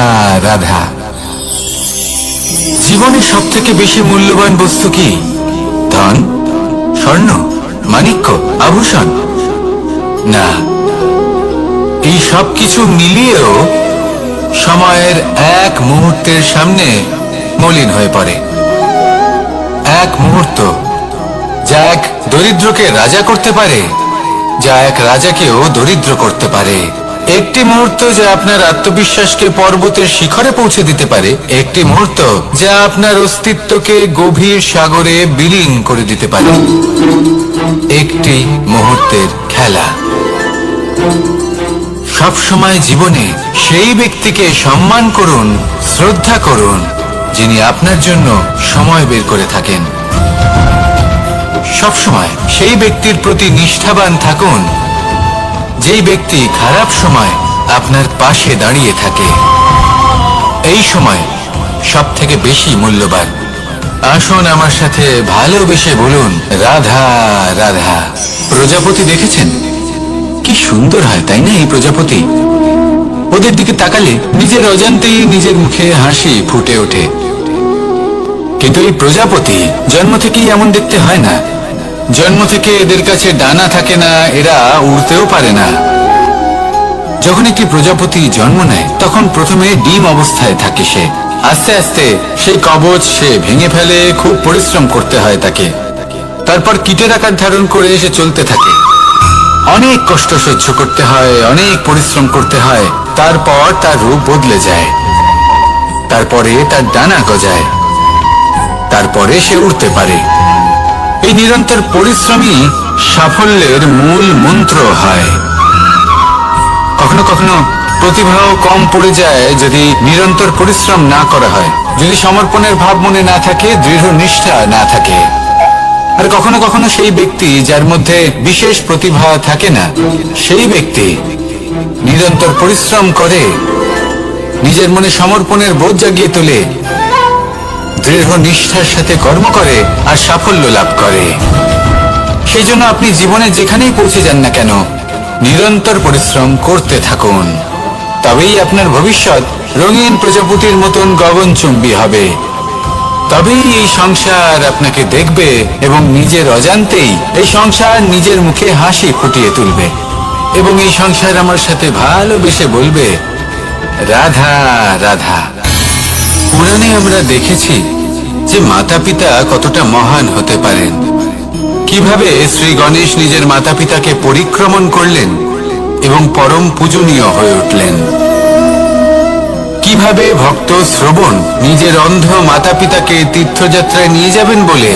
রাধা। জীবনের সব থেকে বেশি মূল্যবান বস্তু কি? ধন, স্বর্ণ, মাণিক্য, আভূষণ? না, এই সব কিছু মিলিয়েও সময়ের এক মুহূর্তের সামনে মলিন হয়ে পড়ে। এক মুহূর্ত যা এক দরিদ্রকে রাজা করতে পারে, যা এক রাজাকেও দরিদ্র করতে পারে। একটি মুহূর্ত যা আপনার আত্মবিশ্বাসকে পর্বতের শিখরে পৌঁছে দিতে পারে, একটি মুহূর্ত যা আপনার অস্তিত্বকে গভীর সাগরে বিলীন করে দিতে পারে। একটি মুহূর্তের খেলা। সব সময় জীবনে সেই ব্যক্তিকে সম্মান করুন, শ্রদ্ধা করুন, যিনি আপনার জন্য সময় বের করে থাকেন। সব সময় সেই ব্যক্তির প্রতি নিষ্ঠাবান থাকুন, যেই ব্যক্তি খারাপ সময় আপনার পাশে দাঁড়িয়ে থাকে। এই সময় সব থেকে বেশি মূল্যবান। আসুন আমার সাথে ভালোবেসে বলুন, রাধা রাধা। প্রজাপতি দেখেছেন? কি সুন্দর হয়, তাই না? এই প্রজাপতি, ওদের দিকে তাকালে নিজের অজান্তেই নিজের মুখে হাসি ফুটে ওঠে। কিন্তু এই প্রজাপতি জন্ম থেকেই এমন দেখতে হয় না। জন্ম থেকে এদের কাছে ডানা থাকে না, এরা উড়তেও পারে না। যখন একটি প্রজাপতি জন্ম নেয়, তখন প্রথমে ডিম অবস্থায় থাকে সে। আস্তে আস্তে সেই কবচ সে ভেঙে ফেলে, খুব পরিশ্রম করতে হয় তাকে। তারপর কীটের আকার ধারণ করে সে চলতে থাকে। অনেক কষ্ট সহ্য করতে হয়, অনেক পরিশ্রম করতে হয়। তারপর তার রূপ বদলে যায়, তারপরে তার ডানা গজায়, তারপরে সে উড়তে পারে। এই নিরন্তর পরিশ্রমই সাফল্যের মূল মন্ত্র হয়। কখনো কখনো প্রতিভাও কম পড়ে যায় যদি নিরন্তর পরিশ্রম না করা হয়, যদি সমর্পণের ভাব মনে না থাকে, দৃঢ় নিষ্ঠা না থাকে। আর কখনো কখনো সেই ব্যক্তি যার মধ্যে বিশেষ প্রতিভা থাকে না, সেই ব্যক্তি নিরন্তর পরিশ্রম করে, নিজের মনে সমর্পণের বোধ জাগিয়ে তোলে, দৃঢ় নিষ্ঠার সাথে কর্ম করে আর সাফল্য লাভ করে। সেই জন্য আপনি জীবনে যেখানেই পৌঁছে যান না কেন, নিরন্তর পরিশ্রম করতে থাকুন। তবেই আপনার ভবিষ্যৎ রঙিন প্রজাপতির মতন গগনচুম্বী হবে। তবেই এই সংসার আপনাকে দেখবে এবং নিজের অজান্তেই এই সংসার নিজের মুখে হাসি ফুটিয়ে তুলবে এবং এই সংসার আমার সাথে ভালোবেসে বলবে, রাধা রাধা। পুরাণে আমরা দেখেছি যে মাতা পিতা কতটা মহান হতে পারেন। কিভাবে শ্রী গণেশ নিজের মাতা পিতাকে পরিক্রমণ করলেন এবং পরম পূজনীয় হয়ে উঠলেন। কিভাবে ভক্ত শ্রবণ নিজের অন্ধ মাতা পিতাকে তীর্থযাত্রায় নিয়ে যাবেন বলে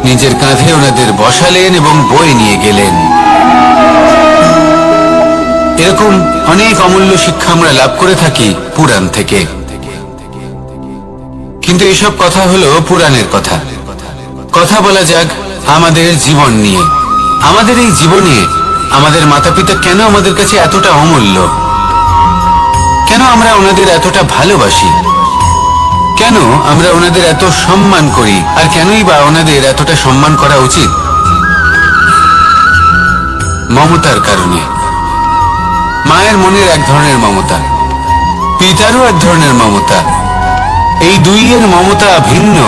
নিজের কাঁধে ওনাদের বসালেন এবং বয়ে নিয়ে গেলেন। এরকম অনেক অমূল্য শিক্ষা আমরা লাভ করে থাকি পুরাণ থেকে। কিন্তু এসব কথা হলো পুরাণের কথা। কথা বলা যাক আমাদের জীবন নিয়ে। আমাদের এই জীবনে আমাদের মাতা পিতা কেন আমাদের কাছে এতটা অমূল্য? কেন আমরা ওনাদের এতটা ভালোবাসি? কেন আমরা ওনাদের এত সম্মান করি? আর কেনই বা ওনাদের এতটা সম্মান করা উচিত? মমতার কারণে। মায়ের মনের এক ধরনের মমতা, পিতারও এক ধরনের মমতা। এই দুইয়ের মমতা ভিন্ন,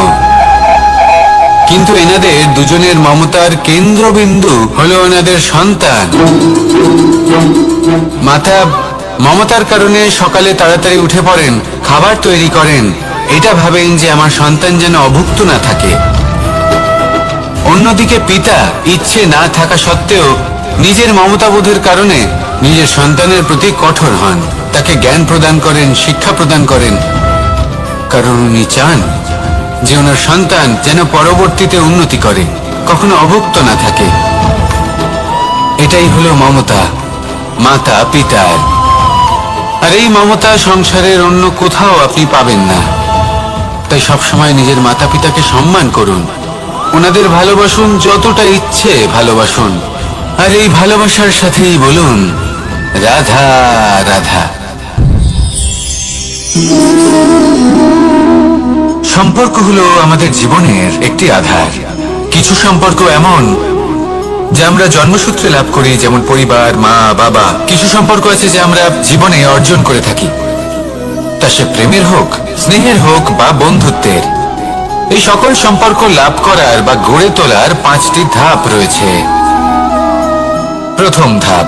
কিন্তু এনাদের দুজনের মমতার কেন্দ্রবিন্দু হলো এনাদের সন্তান। মাতা মমতার কারণে সকালে তাড়াতাড়ি উঠে পড়েন, খাবার তৈরি করেন, এটা ভাবেন যে আমার সন্তান যেন অভুক্ত না থাকে। অন্যদিকে পিতা ইচ্ছে না থাকা সত্ত্বেও নিজের মমতাবোধের কারণে নিজের সন্তানের প্রতি কঠোর হন, তাকে জ্ঞান প্রদান করেন, শিক্ষা প্রদান করেন, কারণ উনি চান যে ওনার সন্তান যেন পরবর্তীতে উন্নতি করে, কখনো অভুক্ত না থাকে। এটাই হলো মমতা মাতা পিতার। আর এই মমতা সংসারের অন্য কোথাও আপনি পাবেন না। তাই সবসময় নিজের মাতা পিতাকে সম্মান করুন, ওনাদের ভালোবাসুন, যতটা ইচ্ছে ভালোবাসুন। আর এই ভালোবাসার সাথেই বলুন রাধা রাধা। সম্পর্ক হলো আমাদের জীবনের একটি আধার। কিছু সম্পর্ক এমন যা আমরা জন্মসূত্রে লাভ করি, যেমন পরিবার, মা বাবা। কিছু সম্পর্ক আছে যে আমরা জীবনে অর্জন করে থাকি, তা সে প্রেমের হোক, স্নেহের হোক বা বন্ধুত্বের। এই সকল সম্পর্ক লাভ করার বা গড়ে তোলার 5টি ধাপ রয়েছে। প্রথম ধাপ,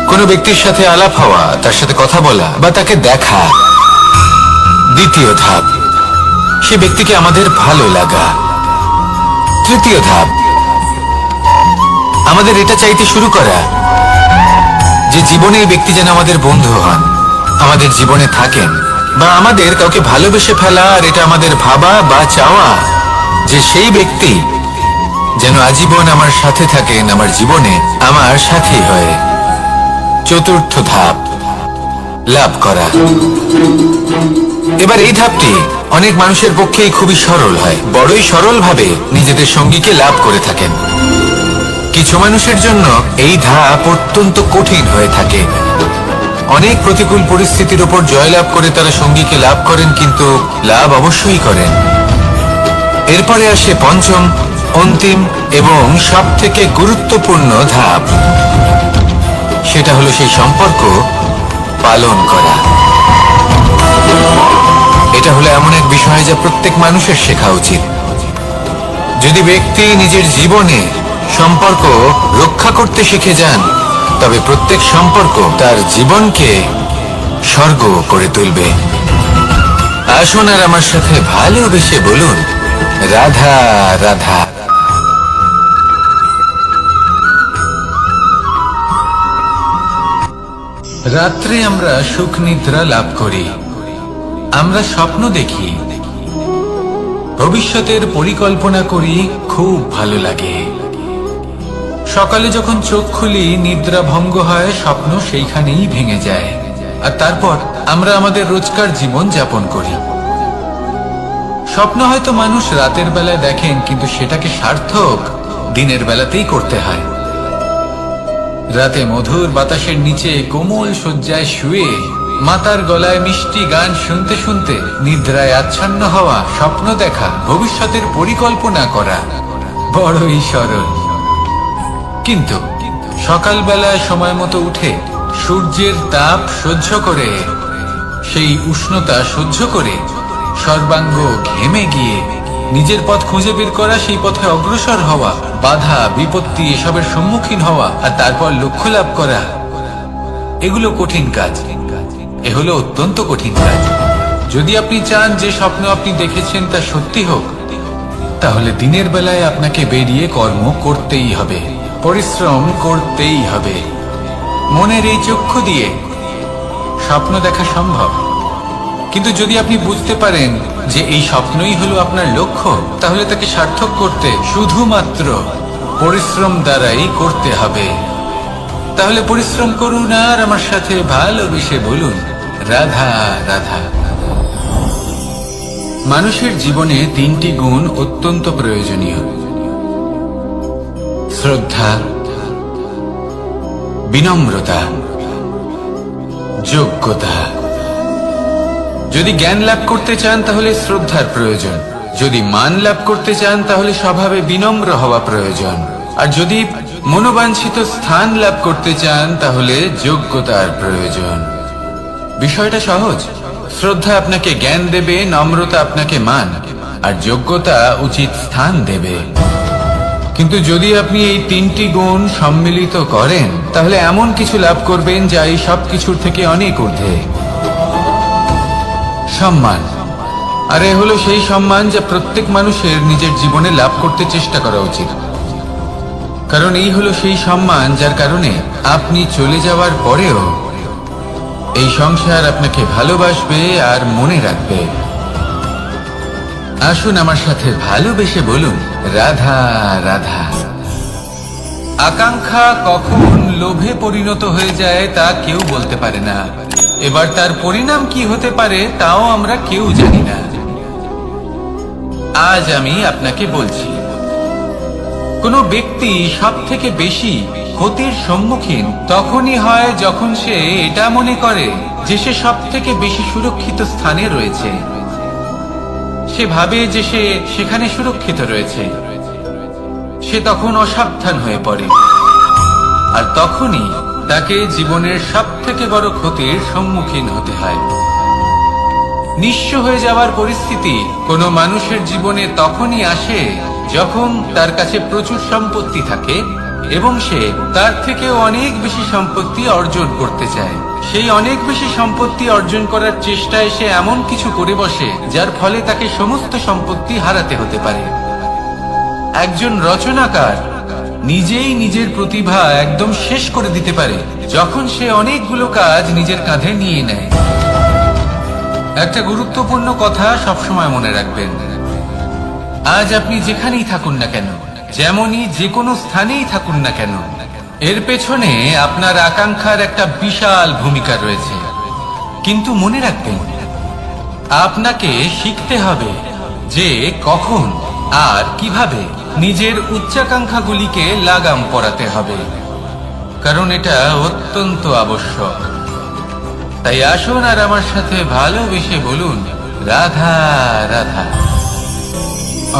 কোনো ব্যক্তির সাথে আলাপ হওয়া, তার সাথে কথা বলা বা তাকে দেখা। দ্বিতীয় ধাপ, সে ব্যক্তিকে আমাদের ভালো লাগা। তৃতীয় ধাপ, আমাদের এটা চাইতে শুরু করা যে জীবনে এই ব্যক্তি যেন আমাদের বন্ধু হন, আমাদের জীবনে থাকেন, বা আমাদের কাউকে ভালোবেসে ফেলা। আর এটা আমাদের ভাবা বা চাওয়া যে সেই ব্যক্তি যেন আজীবন আমার সাথে থাকেন, আমার জীবনে আমার সাথী হয়ে। চতুর্থ ধাপ, লাভ করা। এবার এই ধাপটি অনেক মানুষের পক্ষেই খুবই সরল হয়, বড়ই সরল ভাবে নিজেদের সঙ্গীকে লাভ করে থাকেন। কিছু মানুষের জন্য এই ধাপ অত্যন্ত কঠিন হয়ে থাকে। অনেক প্রতিকূল পরিস্থিতির উপর জয়লাভ করে তারা সঙ্গীকে লাভ করেন, কিন্তু লাভ অবশ্যই করেন। এরপরে আসে পঞ্চম, অন্তিম এবং সবথেকে গুরুত্বপূর্ণ ধাপ। সেটা হলো সেই সম্পর্ক পালন করা। এটা হলো এমন এক বিষয় যা প্রত্যেক মানুষের শেখা উচিত। যদি ব্যক্তি নিজের জীবনে সম্পর্ক রক্ষা করতে শিখে যান, তবে প্রত্যেক সম্পর্ক তার জীবনকে স্বর্গ করে তুলবে। আসুন আর আমার সাথে ভালোবেসে বলুন রাধা রাধা। রাত্রে আমরা সুখ নিদ্রা লাভ করি, আমরা স্বপ্ন দেখি, ভবিষ্যতের পরিকল্পনা করি, খুব ভালো লাগে। সকালে যখন চোখ খুলি, নিদ্রা ভঙ্গ হয়, স্বপ্ন সেইখানেই ভেঙে যায়। আর তারপর আমরা আমাদের রোজকার জীবন যাপন করি। স্বপ্ন হয়তো মানুষ রাতের বেলায় দেখেন, কিন্তু সেটাকে সার্থক দিনের বেলাতেই করতে হয়। রাতে মধুর বাতাসের নিচে কোমল শয্যায় শুয়ে মাতার গলায় মিষ্টি গান শুনতে শুনতে নিদ্রায় আচ্ছন্ন হওয়া, স্বপ্ন দেখা, ভবিষ্যতের পরিকল্পনা করা বড়ই সরল। কিন্তু সকালবেলায় সময় মতো উঠে সূর্যের তাপ সহ্য করে, সেই উষ্ণতা সহ্য করে সর্বাঙ্গ ঘেমে গিয়ে নিজের পথ খুঁজে বের করা, সেই পথে অগ্রসর হওয়া, বাধা বিপত্তি এসবের সম্মুখীন হওয়া, আর তারপর লক্ষ্য লাভ করা, এগুলো কঠিন কাজ। এ হলো অত্যন্ত কঠিন কাজ। যদি আপনি চান যে স্বপ্ন আপনি দেখেছেন তা সত্যি হোক, তাহলে দিনের বেলায় আপনাকে বেরিয়ে কর্ম করতেই হবে, পরিশ্রম করতেই হবে। মনের এই চক্ষু দিয়ে স্বপ্ন দেখা সম্ভব, কিন্তু যদি আপনি বুঝতে পারেন যে এই স্বপ্নই হলো আপনার লক্ষ্য, তাহলে তাকে সার্থক করতে শুধুমাত্র পরিশ্রম দ্বারাই করতে হবে। তাহলে পরিশ্রম করুন আর আমার সাথে ভালোবেসে বলুন রাধা রাধা। মানুষের জীবনে তিনটি গুণ অত্যন্ত প্রয়োজনীয়: শ্রদ্ধা, বিনম্রতা, যোগ্যতা। যদি জ্ঞান লাভ করতে চান তাহলে শ্রদ্ধার প্রয়োজন, যদি মান লাভ করতে চান তাহলে স্বভাবে বিনম্র হওয়া প্রয়োজন, আর যদি মনোবাঞ্ছিত স্থান লাভ করতে চান তাহলে যোগ্যতার প্রয়োজন। বিষয়টা সহজ। শ্রদ্ধা আপনাকে জ্ঞান দেবে, নম্রতা আপনাকে মান, আর যোগ্যতা উচিত স্থান দেবে। কিন্তু যদি আপনি এই তিনটি গুণ সম্মিলিত করেন তাহলে এমন কিছু লাভ করবেন যা এই সব কিছুর থেকে অনেক ঊর্ধ্বে: সম্মান। আর এ হলো সেই সম্মান যা প্রত্যেক মানুষের নিজের জীবনে লাভ করতে চেষ্টা করা উচিত, কারণ এই হলো সেই সম্মান যার কারণে আপনি চলে যাওয়ার পরেও এই সংসার আপনাকে ভালোবাসবে আর মনে রাখবে। আসুন আমার সাথে ভালোবেসে বলুন, রাধা রাধা। আকাঙ্ক্ষা কখন লোভে পরিণত হয়ে যায় তা কেউ বলতে পারে না। এবার তার পরিণাম কি হতে পারে তাও আমরা কেউ জানি না। আজ আমি আপনাকে বলছি, কোনো ব্যক্তি সব থেকে বেশি ক্ষতির সম্মুখীন তখনই হয় যখন সে এটা মনে করে যে সে সব থেকে বেশি সুরক্ষিত স্থানে রয়েছে। সে ভাবে যে সে সেখানে সুরক্ষিত রয়েছে। সে তখন অসাবধান হয়ে পড়ে, আর তখনই তাকে জীবনের সব থেকে বড় ক্ষতির সম্মুখীন হতে হয়। নিঃস্ব হয়ে যাওয়ার পরিস্থিতি কোনো মানুষের জীবনে তখনই আসে যখন তার কাছে প্রচুর সম্পত্তি থাকে এবং সে তার থেকেও অনেক বেশি সম্পত্তি অর্জন করতে চায়। সেই অনেক বেশি সম্পত্তি অর্জন করার চেষ্টায় সে এমন কিছু করে বসে যার ফলে তাকে সমস্ত সম্পত্তি হারাতে হতে পারে। একজন রচনাকার নিজেই নিজের প্রতিভা একদম শেষ করে দিতে পারে যখন সে অনেকগুলো কাজ নিজের কাঁধে নিয়ে নেয়। একটা গুরুত্বপূর্ণ কথা সবসময় মনে রাখবেন, আজ আপনি যেখানেই থাকুন না কেন, যেমনই যে কোনো স্থানেই থাকুন না কেন, এর পেছনে আপনার আকাঙ্ক্ষার একটা বিশাল ভূমিকা রয়েছে। কিন্তু মনে রাখবেন, আপনাকে শিখতে হবে যে কখন আর কিভাবে নিজের উচ্চাকাঙ্ক্ষাগুলিকে লাগাম পরাতে হবে, কারণ এটা অত্যন্ত আবশ্যক। তাই আসুন আর আমার সাথে ভালোবেসে বলুন, রাধা রাধা।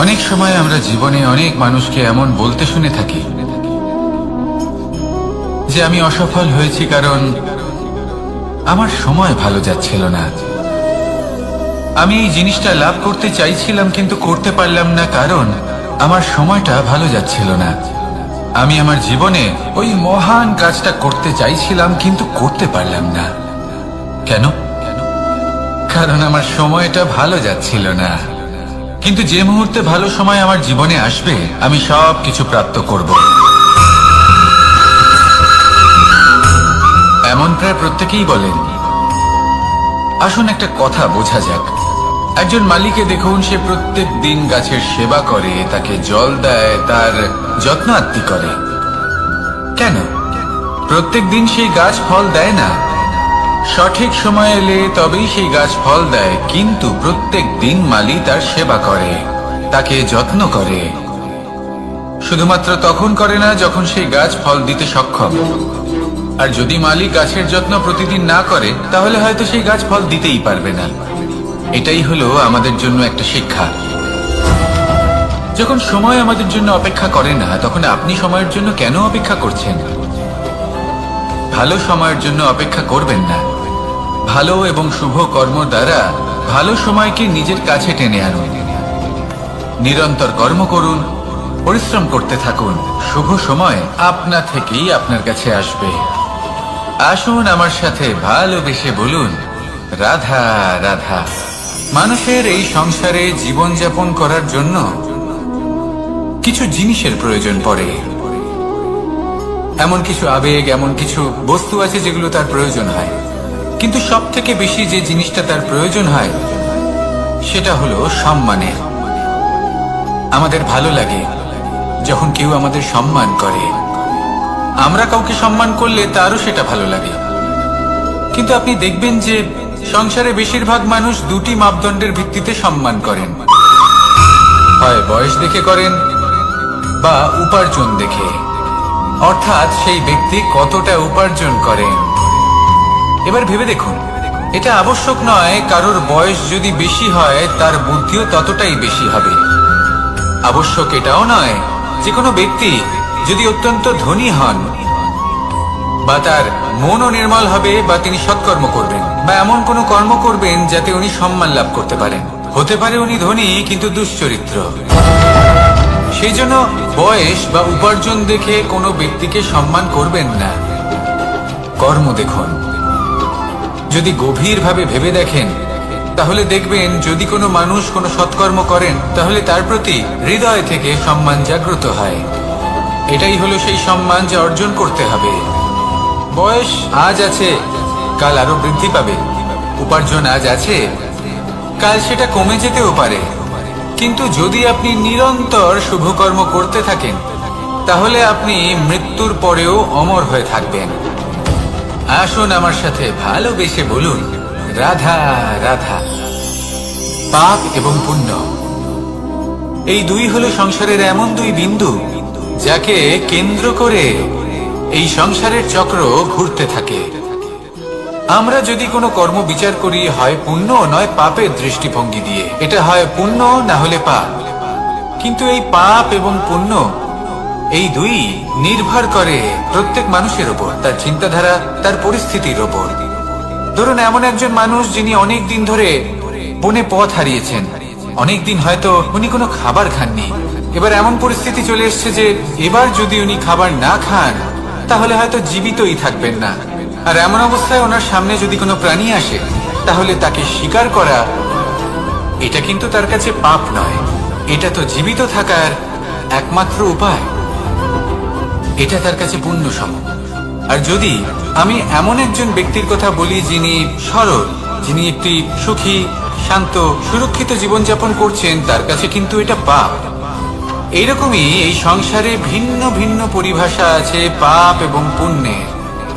অনেক সময় আমরা জীবনে অনেক মানুষকে এমন বলতে শুনে থাকি যে আমি অসফল হয়েছি কারণ আমার সময় ভালো যাচ্ছিল না। আমি এই জিনিসটা লাভ করতে চাইছিলাম কিন্তু করতে পারলাম না কারণ আমার সময়টা ভালো যাচ্ছিল না। আমি আমার জীবনে ওই মহান কাজটা করতে চাইছিলাম কিন্তু করতে পারলাম না। কেন? কারণ আমার সময়টা ভালো যাচ্ছিল না। কিন্তু যে মুহূর্তে ভালো সময় আমার জীবনে আসবে আমি সব কিছু প্রাপ্ত করব। এমন প্রায় প্রত্যেকেই বলেন। আসুন একটা কথা বোঝা যাক। একজন মালিকে দেখুন, সে প্রত্যেক দিন গাছের সেবা করে, তাকে জল দেয়, তার যত্ন আত্তি করে। কেন? প্রত্যেক দিন সেই গাছ ফল দেয় না। সঠিক সময় এলে তবেই সেই গাছ ফল দেয়, কিন্তু প্রত্যেক দিন মালি তার সেবা করে, তাকে যত্ন করে। শুধুমাত্র তখন করে না যখন সেই গাছ ফল দিতে সক্ষম। আর যদি মালি গাছের যত্ন প্রতিদিন না করে তাহলে হয়তো সেই গাছ ফল দিতেই পারবে না। এটাই হলো আমাদের জন্য একটা শিক্ষা। যখন সময় আমাদের জন্য অপেক্ষা করে না তখন আপনি সময়ের জন্য কেন অপেক্ষা করছেন? ভালো সময়ের জন্য অপেক্ষা করবেন না। ভালো এবং শুভ কর্ম দ্বারা ভালো সময়কে নিজের কাছে টেনে আনুন। নিরন্তর কর্ম করুন, পরিশ্রম করতে থাকুন। শুভ সময় আপনা থেকেই আপনার কাছে আসবে। আসুন আমার সাথে ভালোবেসে বলুন, রাধা রাধা। মানুষের এই সংসারে জীবনযাপন করার জন্য কিছু জিনিসের প্রয়োজন পড়ে। এমন কিছু আবেগ, এমন কিছু বস্তু আছে যেগুলো তার প্রয়োজন হয়। কিন্তু সব থেকে বেশি যে জিনিসটা তার প্রয়োজন হয় সেটা হলো সম্মানের। আমাদের ভালো লাগে যখন কেউ আমাদের সম্মান করে। আমরা কাউকে সম্মান করলে তারও সেটা ভালো লাগে। কিন্তু আপনি দেখবেন যে সংসারে বেশিরভাগ মানুষ দুটি মাপদণ্ডের ভিত্তিতে সম্মান করেন, হয় বয়স দেখে করেন বা উপার্জন দেখে, অর্থাৎ সেই ব্যক্তি কতটা উপার্জন করেন। এবার ভেবে দেখুন, এটা আবশ্যক নয় কারোর বয়স যদি বেশি হয় তার বুদ্ধিও ততটাই বেশি হবে। আবশ্যক এটাও নয় যে কোনো ব্যক্তি যদি অত্যন্ত ধনী হন বা তার মনও নির্মল হবে বা তিনি সৎকর্ম করবেন বা এমন কোনো কর্ম করবেন যাতে উনি সম্মান লাভ করতে পারেন। হতে পারে উনি ধনী কিন্তু দুশ্চরিত্র। সেই জন্য বয়স বা উপার্জন দেখে কোনো ব্যক্তিকে সম্মান করবেন না, কর্ম দেখুন। যদি গভীরভাবে ভেবে দেখেন তাহলে দেখবেন যদি কোনো মানুষ কোনো সৎকর্ম করেন তাহলে তার প্রতি হৃদয় থেকে সম্মান জাগ্রত হয়। এটাই হলো সেই সম্মান যা অর্জন করতে হবে। বয়স আজ আছে, কাল আরো বৃদ্ধি পাবে। উপার্জন আজ আছে, কাল সেটা কমে যেতেও পারে। কিন্তু যদি আপনি নিরন্তর শুভকর্ম করতে থাকেন তাহলে আপনি মৃত্যুর পরেও অমর হয়ে থাকবেন। আসুন আমার সাথে ভালোবেসে বলুন, রাধা রাধা। পাপ এবং পুণ্য, এই দুই হলো সংসারের এমন দুই বিন্দু যাকে কেন্দ্র করে এই সংসারের চক্র ঘুরতে থাকে। আমরা যদি কোনো কর্ম বিচার করি হয় পুণ্য নয় পাপের দৃষ্টিভঙ্গি দিয়ে, এটা হয় পুণ্য না হলে পাপ। কিন্তু এই পাপ এবং পুণ্য এই দুই নির্ভর করে প্রত্যেক মানুষের উপর, তার চিন্তাধারা, তার পরিস্থিতির উপর। ধরুন এমন একজন মানুষ যিনি অনেক দিন ধরে বনে পথ হারিয়েছেন, অনেক দিন হয়তো উনি কোনো খাবার খাননি। এবার এমন পরিস্থিতি চলে এসছে যে এবার যদি উনি খাবার না খান তাহলে হয়তো জীবিতই থাকবেন না। আর এমন অবস্থায় ওনার সামনে যদি কোনো প্রাণী আসে তাহলে তাকে শিকার করা, এটা কিন্তু তার কাছে পাপ নয়, এটা তো জীবিত থাকার একমাত্র উপায়। এটা তার কাছে পুণ্য সম। আর যদি আমি এমন একজন ব্যক্তির কথা বলি যিনি সরল, যিনি একটি সুখী, শান্ত, সুরক্ষিত জীবনযাপন করছেন, তার কাছে কিন্তু এটা পাপ। এইরকমই এই সংসারে ভিন্ন ভিন্ন পরিভাষা আছে পাপ এবং পুণ্যের।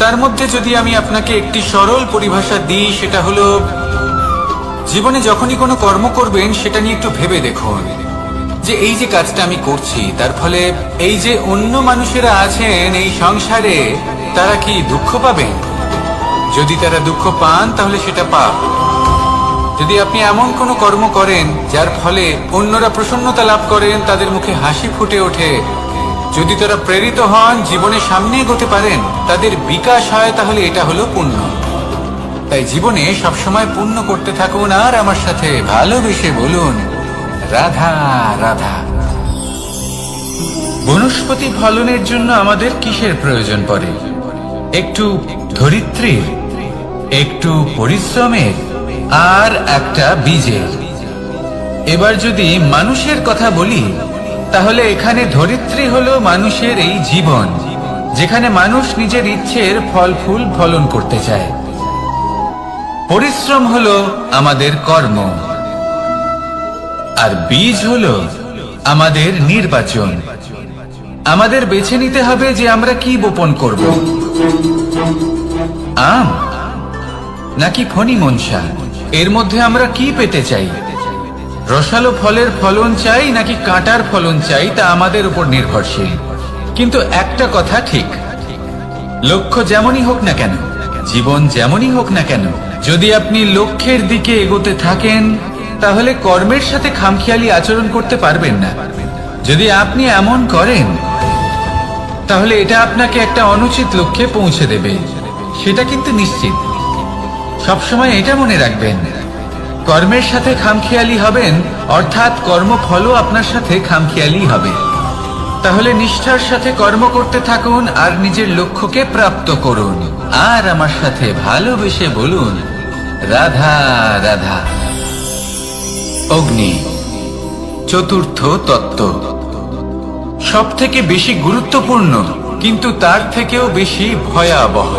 তার মধ্যে যদি আমি আপনাকে একটি সরল পরিভাষা দিই, সেটা হলো জীবনে যখনই কোনো কর্ম করবেন সেটা নিয়ে একটু ভেবে দেখুন যে এই যে কাজটা আমি করছি তার ফলে এই যে অন্য মানুষেরা আছেন এই সংসারে তারা কি দুঃখ পাবেন? যদি তারা দুঃখ পান তাহলে সেটা পাপ। যদি আপনি এমন কোনো কর্ম করেন যার ফলে অন্যরা প্রসন্নতা লাভ করেন, তাদের মুখে হাসি ফুটে ওঠে, যদি তারা প্রেরিত হন, জীবনে সামনে এগোতে পারেন, তাদের বিকাশ হয়, তাহলে এটা হলো পুণ্য। তাই জীবনে সবসময় পুণ্য করতে থাকুন আর আমার সাথে ভালোবেসে বলুন, রাধা রাধা। বনস্পতি ফলনের জন্য আমাদের কিসের প্রয়োজন পড়ে? একটু ধরিত্রীর, একটু পরিশ্রমের আর একটা বীজের। এবার যদি মানুষের কথা বলি তাহলে এখানে ধরিত্রী হলো মানুষের এই জীবন, যেখানে মানুষ নিজের ইচ্ছের ফল ফুল ফলন করতে চায়। পরিশ্রম হলো আমাদের কর্ম, আর বীজ হলো আমাদের নির্বাচন। আমাদের বেছে নিতে হবে যে আমরা কি বপন করব, আম নাকি ফণি মনসা। এর মধ্যে আমরা কি পেতে চাই? রসালো ফলের ফলন চাই নাকি কাঁটার ফলন চাই, তা আমাদের উপর নির্ভরশীল। কিন্তু একটা কথা ঠিক, লক্ষ্য যেমনই হোক না কেন, জীবন যেমনই হোক না কেন, যদি আপনি লক্ষ্যের দিকে এগোতে থাকেন তাহলে কর্মের সাথে খামখেয়ালি আচরণ করতে পারবেন না। যদি আপনি এমন করেন তাহলে এটা আপনাকে একটা অনুচিত লক্ষ্যে পৌঁছে দেবে, সেটা কিন্তু নিশ্চিত। সবসময় এটা মনে রাখবেন, কর্মের সাথে খামখেয়ালি হবেন অর্থাৎ কর্মফলও আপনার সাথে খামখেয়ালি হবে। তাহলে নিষ্ঠার সাথে কর্ম করতে থাকুন আর নিজের লক্ষ্যকে প্রাপ্ত করুন। আর আমার সাথে ভালোবেসে বলুন, রাধা রাধা। অগ্নি, চতুর্থ তত্ত্ব, সব থেকে বেশি গুরুত্বপূর্ণ কিন্তু তার থেকেও বেশি ভয়াবহ।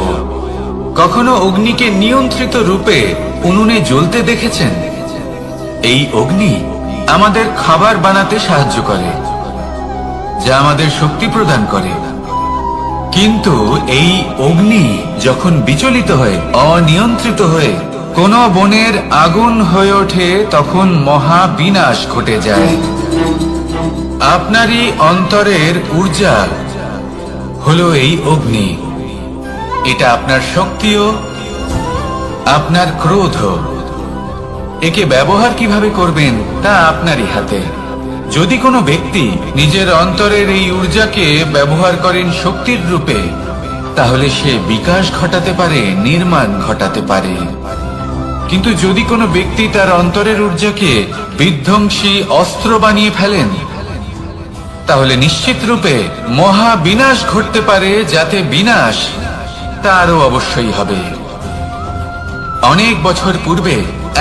কখনো অগ্নিকে নিয়ন্ত্রিত রূপে উনুনে জ্বলতে দেখেছেন? এই অগ্নি আমাদের খাবার বানাতে সাহায্য করে, যা আমাদের শক্তি প্রদান করে। কিন্তু এই অগ্নি যখন বিচলিত হয়ে, অনিয়ন্ত্রিত হয়ে কোনো বনের আগুন হয়ে ওঠে তখন মহা বিনাশ ঘটে যায়। আপনারই অন্তরের ঊর্জা হলো এই অগ্নি। এটা আপনার শক্তিও, আপনার ক্রোধ। একে ব্যবহার কিভাবে করবেন তা আপনারই হাতে। যদি কোনো ব্যক্তি নিজের অন্তরের এই ঊর্জাকে ব্যবহার করেন শক্তির রূপে, তাহলে সে বিকাশ ঘটাতে পারে, নির্মাণ ঘটাতে পারে। কিন্তু যদি কোনো ব্যক্তি তার অন্তরের ঊর্জাকে বিধ্বংসী অস্ত্র বানিয়ে ফেলেন, তাহলে নিশ্চিত রূপে মহা বিনাশ ঘটতে পারে, যাতে বিনাশ তারও অবশ্যই হবে। অনেক বছর পূর্বে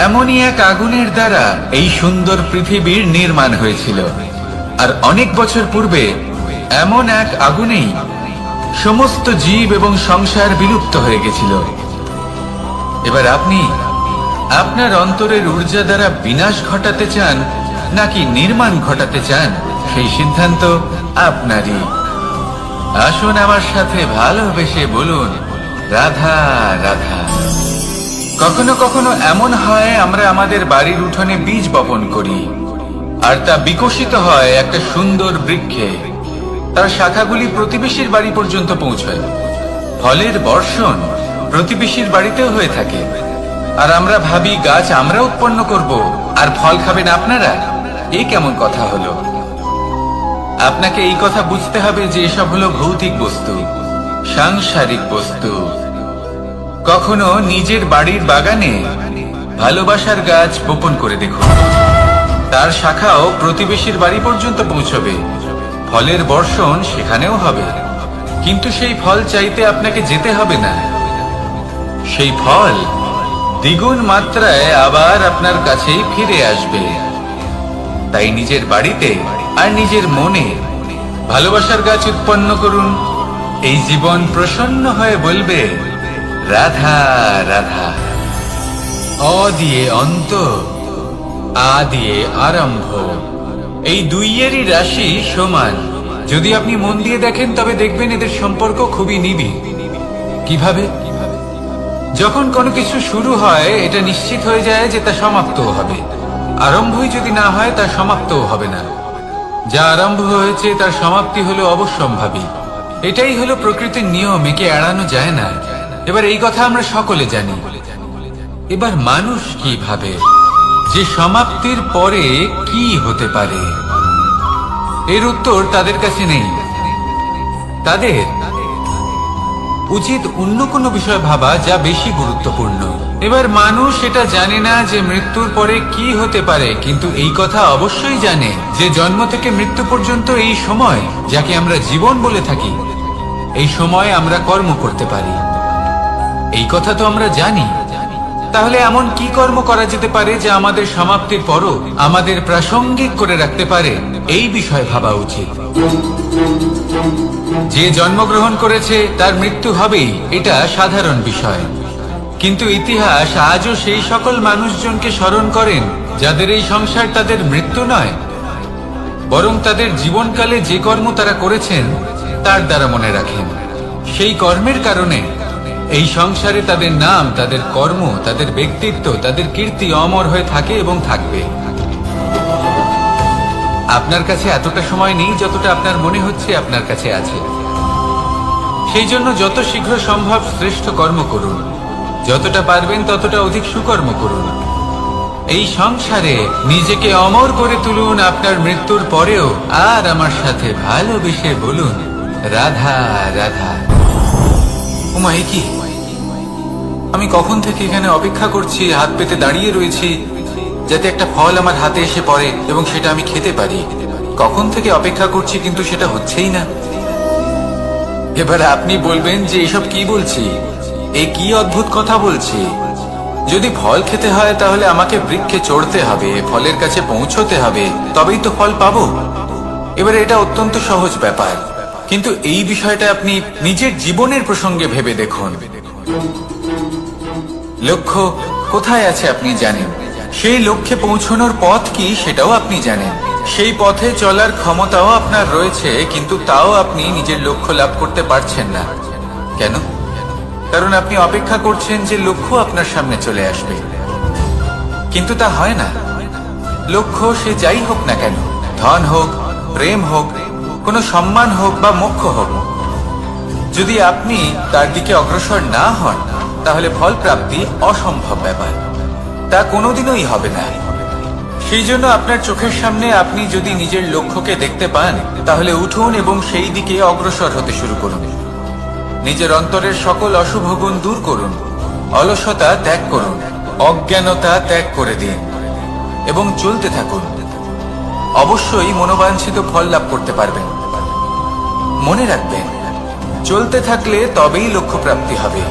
এমনই এক আগুনের দ্বারা এই সুন্দর পৃথিবীর নির্মাণ হয়েছিল। আর অনেক বছর পূর্বে এমন এক আগুনেই সমস্ত জীব এবং সংসার বিলুপ্ত হয়ে গেছিল। এবার আপনি আপনার অন্তরের ঊর্জা দ্বারা বিনাশ ঘটাতে চান নাকি নির্মাণ ঘটাতে চান, সেই সিদ্ধান্ত আপনারই। আসুন আমার সাথে ভালোবেসে বলুন, রাধা রাধা। কখনো কখনো এমন হয়, আমরা আমাদের বাড়ির উঠোনে বীজ বপন করি, আর তা বিকশিত হয় একটা সুন্দর বৃক্ষে। তার শাখাগুলি প্রতিবেশীর বাড়ি পর্যন্ত পৌঁছায়। ফলের বর্ষণ প্রতিবেশীর বাড়িতেও হয়ে থাকে। আর আমরা ভাবি গাছ আমরা উৎপন্ন করব, আর ফল খাবেন আপনারা। এই কেমন কথা হলো? আপনাকে এই কথা বুঝতে হবে যে এসব হলো ভৌতিক বস্তু, সাংসারিক বস্তু। কখনো নিজের বাড়ির বাগানে ভালোবাসার গাছ বপন করে দেখুন। তার শাখাও প্রতিবেশীর বাড়ি পর্যন্ত পৌঁছবে, ফলের বর্ষণ সেখানেও হবে। কিন্তু সেই ফল চাইতে আপনাকে যেতে হবে না, সেই ফল দ্বিগুণ মাত্রায় আবার আপনার কাছেই ফিরে আসবে। তাই নিজের বাড়িতে আর নিজের মনে ভালোবাসার গাছ উৎপন্ন করুন। এই জীবন প্রসন্ন হয়ে বলবে, রাধা রাধা। অ দিয়ে অন্ত, আ দিয়ে আরম্ভ, এই দুইয়েরই রাশি সমান। যদি আপনি মন দিয়ে দেখেন তবে দেখবেন এদের সম্পর্ক খুবই নিবিড়। কিভাবে? যখন কোনো কিছু শুরু হয়, এটা নিশ্চিত হয়ে যায় যে তা সমাপ্তও হবে। আরম্ভই যদি না হয়, তা সমাপ্তও হবে না। যা আরম্ভ হয়েছে তার সমাপ্তি হলো অবশ্যম্ভাবী। এটাই হলো প্রকৃতির নিয়ম, একে এড়ানো যায় না। এবার এই কথা আমরা সকলে জানি। এবার মানুষ কি ভাবে যে সমাপ্তির পরে কি হতে পারে, এর উত্তর তাদের কাছে নেই। তাদের উচিত অন্য কোনো বিষয় ভাবা যা বেশি গুরুত্বপূর্ণ। এবার মানুষ এটা জানে না যে মৃত্যুর পরে কি হতে পারে, কিন্তু এই কথা অবশ্যই জানে যে জন্ম থেকে মৃত্যু পর্যন্ত এই সময়, যাকে আমরা জীবন বলে থাকি, এই সময় আমরা কর্ম করতে পারি। এই কথা তো আমরা জানি। তাহলে এমন কি কর্ম করা যেতে পারে যা আমাদের সমাপ্তির পরও আমাদের প্রাসঙ্গিক করে রাখতে পারে, এই বিষয়ে ভাবা উচিত। যে জন্মগ্রহণ করেছে তার মৃত্যু হবেই, এটা সাধারণ বিষয়। কিন্তু ইতিহাস আজও সেই সকল মানুষজনকে স্মরণ করেন যাদের এই সংসার তাদের মৃত্যু নয়, বরং তাদের জীবনকালে যে কর্ম তারা করেছেন তার দ্বারা মনে রাখেন। সেই কর্মের কারণে এই সংসারে তাদের নাম, তাদের কর্ম, তাদের ব্যক্তিত্ব, তাদের কীর্তি অমর হয়ে থাকে এবং থাকবে। আপনার কাছে এতটা সময় নেই যতটা আপনার মনে হচ্ছে আপনার কাছে আছে। সেই জন্য যত শীঘ্র সম্ভব শ্রেষ্ঠ কর্ম করুন, যতটা পারবেন ততটা অধিক সুকর্ম করুন। এই সংসারে নিজেকে অমর করে তুলুন আপনার মৃত্যুর পরেও। আর আমার সাথে ভালোবেসে বলুন, রাধা রাধা। ওমা, এ কি? আমি কখন থেকে এখানে অপেক্ষা করছি, হাত পেতে দাঁড়িয়ে রয়েছি যাতে একটা ফল আমার হাতে এসে পড়ে এবং সেটা আমি খেতে পারি। কখন থেকে অপেক্ষা করছি, কিন্তু সেটা হচ্ছেই না। এবার আপনি বলবেন যে এসব কি বলছি, এ কি অদ্ভুত কথা বলছি। যদি ফল খেতে হয় তাহলে আমাকে বৃক্ষে চড়তে হবে, ফলের কাছে পৌঁছতে হবে, তবেই তো ফল পাবো। এবারে এটা অত্যন্ত সহজ ব্যাপার, কিন্তু এই বিষয়টা আপনি নিজের জীবনের প্রসঙ্গে ভেবে দেখুন। লক্ষ্য কোথায় আছে আপনি জানেন, সেই লক্ষ্যে পৌঁছানোর পথ কি সেটাও আপনি জানেন, সেই পথে চলার ক্ষমতাও আপনার রয়েছে, কিন্তু তাও আপনি নিজের লক্ষ্য লাভ করতে পারছেন না। কেন? কারণ আপনি অপেক্ষা করছেন যে লক্ষ্য আপনার সামনে চলে আসবে, কিন্তু তা হয় না। লক্ষ্য সে যাই হোক না কেন, ধন হোক, প্রেম হোক, কোনো সম্মান হোক বা মোক্ষ হোক, যদি আপনি তার দিকে অগ্রসর না হন তাহলে ফল প্রাপ্তি অসম্ভব ব্যাপার, তা কোনোদিনই হবে না। সেই জন্য আপনার চোখের সামনে আপনি যদি নিজের লক্ষ্যকে দেখতে পান তাহলে উঠুন এবং সেই দিকে অগ্রসর হতে শুরু করুন। নিজের অন্তরের সকল অশুভ গুণ দূর করুন, অলসতা ত্যাগ করুন, অজ্ঞানতা ত্যাগ করে দিন এবং চলতে থাকুন। অবশ্যই মনোবাঞ্ছিত ফল লাভ করতে পারবেন। মনে রাখবেন, চলতে থাকলে তবেই লক্ষ্য প্রাপ্তি হবে।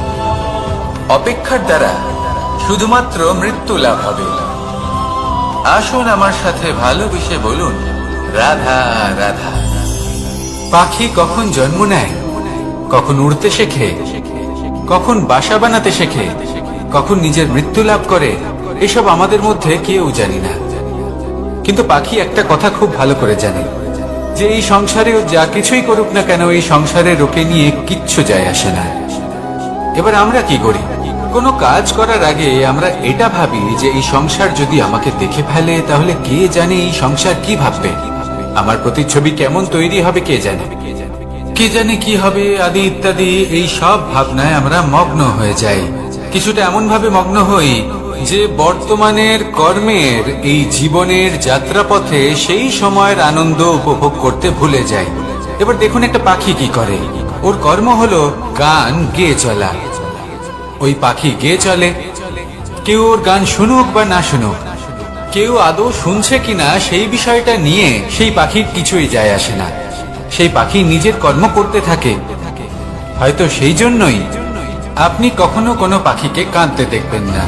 অপেক্ষার দ্বারা শুধুমাত্র মৃত্যু লাভ হবে। আসুন আমার সাথে ভালোবেসে বলুন, রাধা রাধা। পাখি কখন জন্ম নেয়, কখন উড়তে শেখে, কখন বাসা বানাতে শেখে, কখন নিজের মৃত্যু লাভ করে, এসব আমাদের মধ্যে কেউ জানি না। কিন্তু পাখি একটা কথা খুব ভালো করে জানে, যে এই সংসারে ও যা কিছুই করুক না কেন, এই সংসারের ওকে নিয়ে কিচ্ছু যায় আসে না। এবার আমরা কি করি? কোনো কাজ করার আগে আমরা এটা ভাবি যে এই সংসার যদি আমাকে দেখে ফেলে তাহলে কে জানে এই সংসার কি ভাববে, আমার প্রতিচ্ছবি কেমন তৈরি হবে কে জানে, কে জানে কি হবে আদি ইত্যাদি। এই সব ভাবনায় আমরা মগ্ন হয়ে যাই। কিছুটা এমন ভাবে মগ্ন হই যে বর্তমানের কর্মের এই জীবনের যাত্রাপথে সেই সময়ের আনন্দ উপভোগ করতে ভুলে যাই। এবার দেখুন একটা পাখি কি করে, ওর কর্ম হলো গান গেয়ে চলা। ওই পাখি গেয়ে চলে, কেউ ওর গান শুনুক বা না শুনুক, কেউ আদৌ শুনছে কিনা সেই বিষয়টা নিয়ে সেই পাখির কিছুই যায় আসে না। সেই পাখি নিজের কর্ম করতে থাকে। হয়তো সেই জন্যই আপনি কখনো কোনো পাখিকে কাঁদতে দেখবেন না।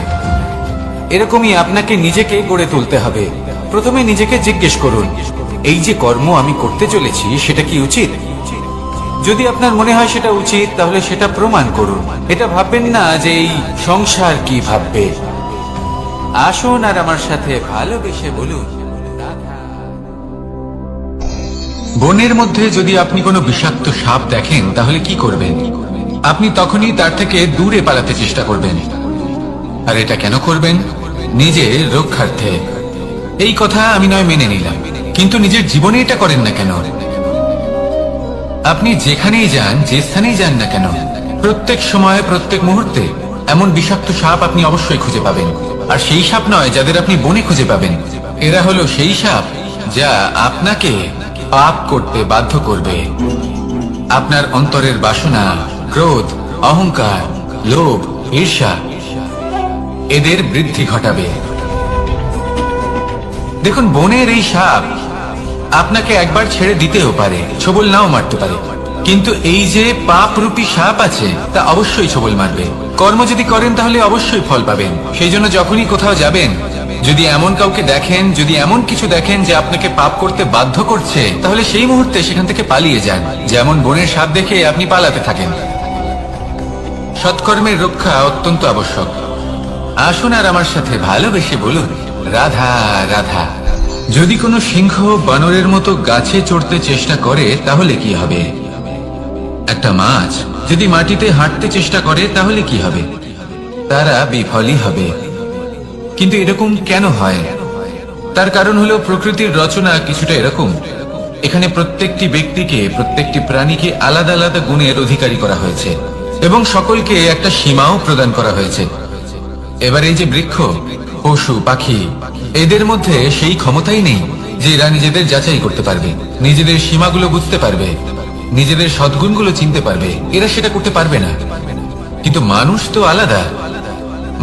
এরকমই আপনাকে নিজেকে গড়ে তুলতে হবে। প্রথমে নিজেকে জিজ্ঞেস করুন, এই যে কর্ম আমি করতে চলেছি সেটা কি উচিত? যদি আপনার মনে হয় সেটা উচিত তাহলে সেটা প্রমাণ করুন। এটা ভাববেন না যে এই সংসার কি ভাববে। আসুন আর আমার সাথে ভালোবেসে বলুন, বনের মধ্যে যদি আপনি কোনো বিষাক্ত সাপ দেখেন তাহলে কি করবেন? আপনি তখনই তার থেকে দূরে পালাতে চেষ্টা করবেন। আর এটা কেন করবেন? নিজের রক্ষার্থে। এই কথা আমি নয় মেনে নিলাম, কিন্তু নিজের জীবনে এটা করেন না কেন? আপনি যেখানেই যান, যে স্থানেই যান না কেন, প্রত্যেক সময়ে প্রত্যেক মুহূর্তে এমন বিষাক্ত সাপ আপনি অবশ্যই খুঁজে পাবেন। আর সেই সাপ নয় যাদের আপনি বনে খুঁজে পাবেন, এরা হলো সেই সাপ যা আপনাকে পাপ করতে বাধ্য করবে। আপনার অন্তরের বাসনা, ক্রোধ, অহংকার, লোভ, ঈর্ষা এদের বৃদ্ধি ঘটাবে। দেখুন, বনের এই সাপ আপনাকে একবার ছেড়ে দিতেও পারে, ছোবল নাও মারতে পারে, কিন্তু এই যে পাপরূপী সাপ আছে তা অবশ্যই ছোবল মারবে। কর্ম যদি করেন তাহলে অবশ্যই ফল পাবেন। সেই জন্য যখনই কোথাও যাবেন, যদি এমন কাউকে দেখেন, যদি এমন কিছু দেখেন যে আপনাকে পাপ করতে বাধ্য করছে, তাহলে সেই মুহূর্তে সেখান থেকে পালিয়ে যান। যেমন বনের সাপ দেখে আপনি পালাতে থাকেন। সৎকর্মের রক্ষা অত্যন্ত আবশ্যক। আসুন আর আমার সাথে ভালোবেসে বলুন, রাধা রাধা। যদি কোনো সিংহ বানরের মতো গাছে চড়তে চেষ্টা করে তাহলে কি হবে? একটা মাছ যদি মাটিতে হাঁটতে চেষ্টা করে তাহলে কি হবে? তারা বিফলই হবে। কিন্তু এরকম কেন হয়? তার কারণ হলো প্রকৃতির রচনা কিছুটা এরকম। এখানে প্রত্যেকটি ব্যক্তিকে, প্রত্যেকটি প্রাণীকে আলাদা আলাদা গুণের অধিকারী করা হয়েছে এবং সকলকে একটা সীমাও প্রদান করা হয়েছে। এবার এই যে বৃক্ষ, পশু, পাখি, এদের মধ্যে সেই ক্ষমতাই নেই যে এরা নিজেদের যাচাই করতে পারবে, নিজেদের সীমাগুলো বুঝতে পারবে, নিজেদের সদ্গুণগুলো চিনতে পারবে। এরা সেটা করতে পারবে না। কিন্তু মানুষ তো আলাদা।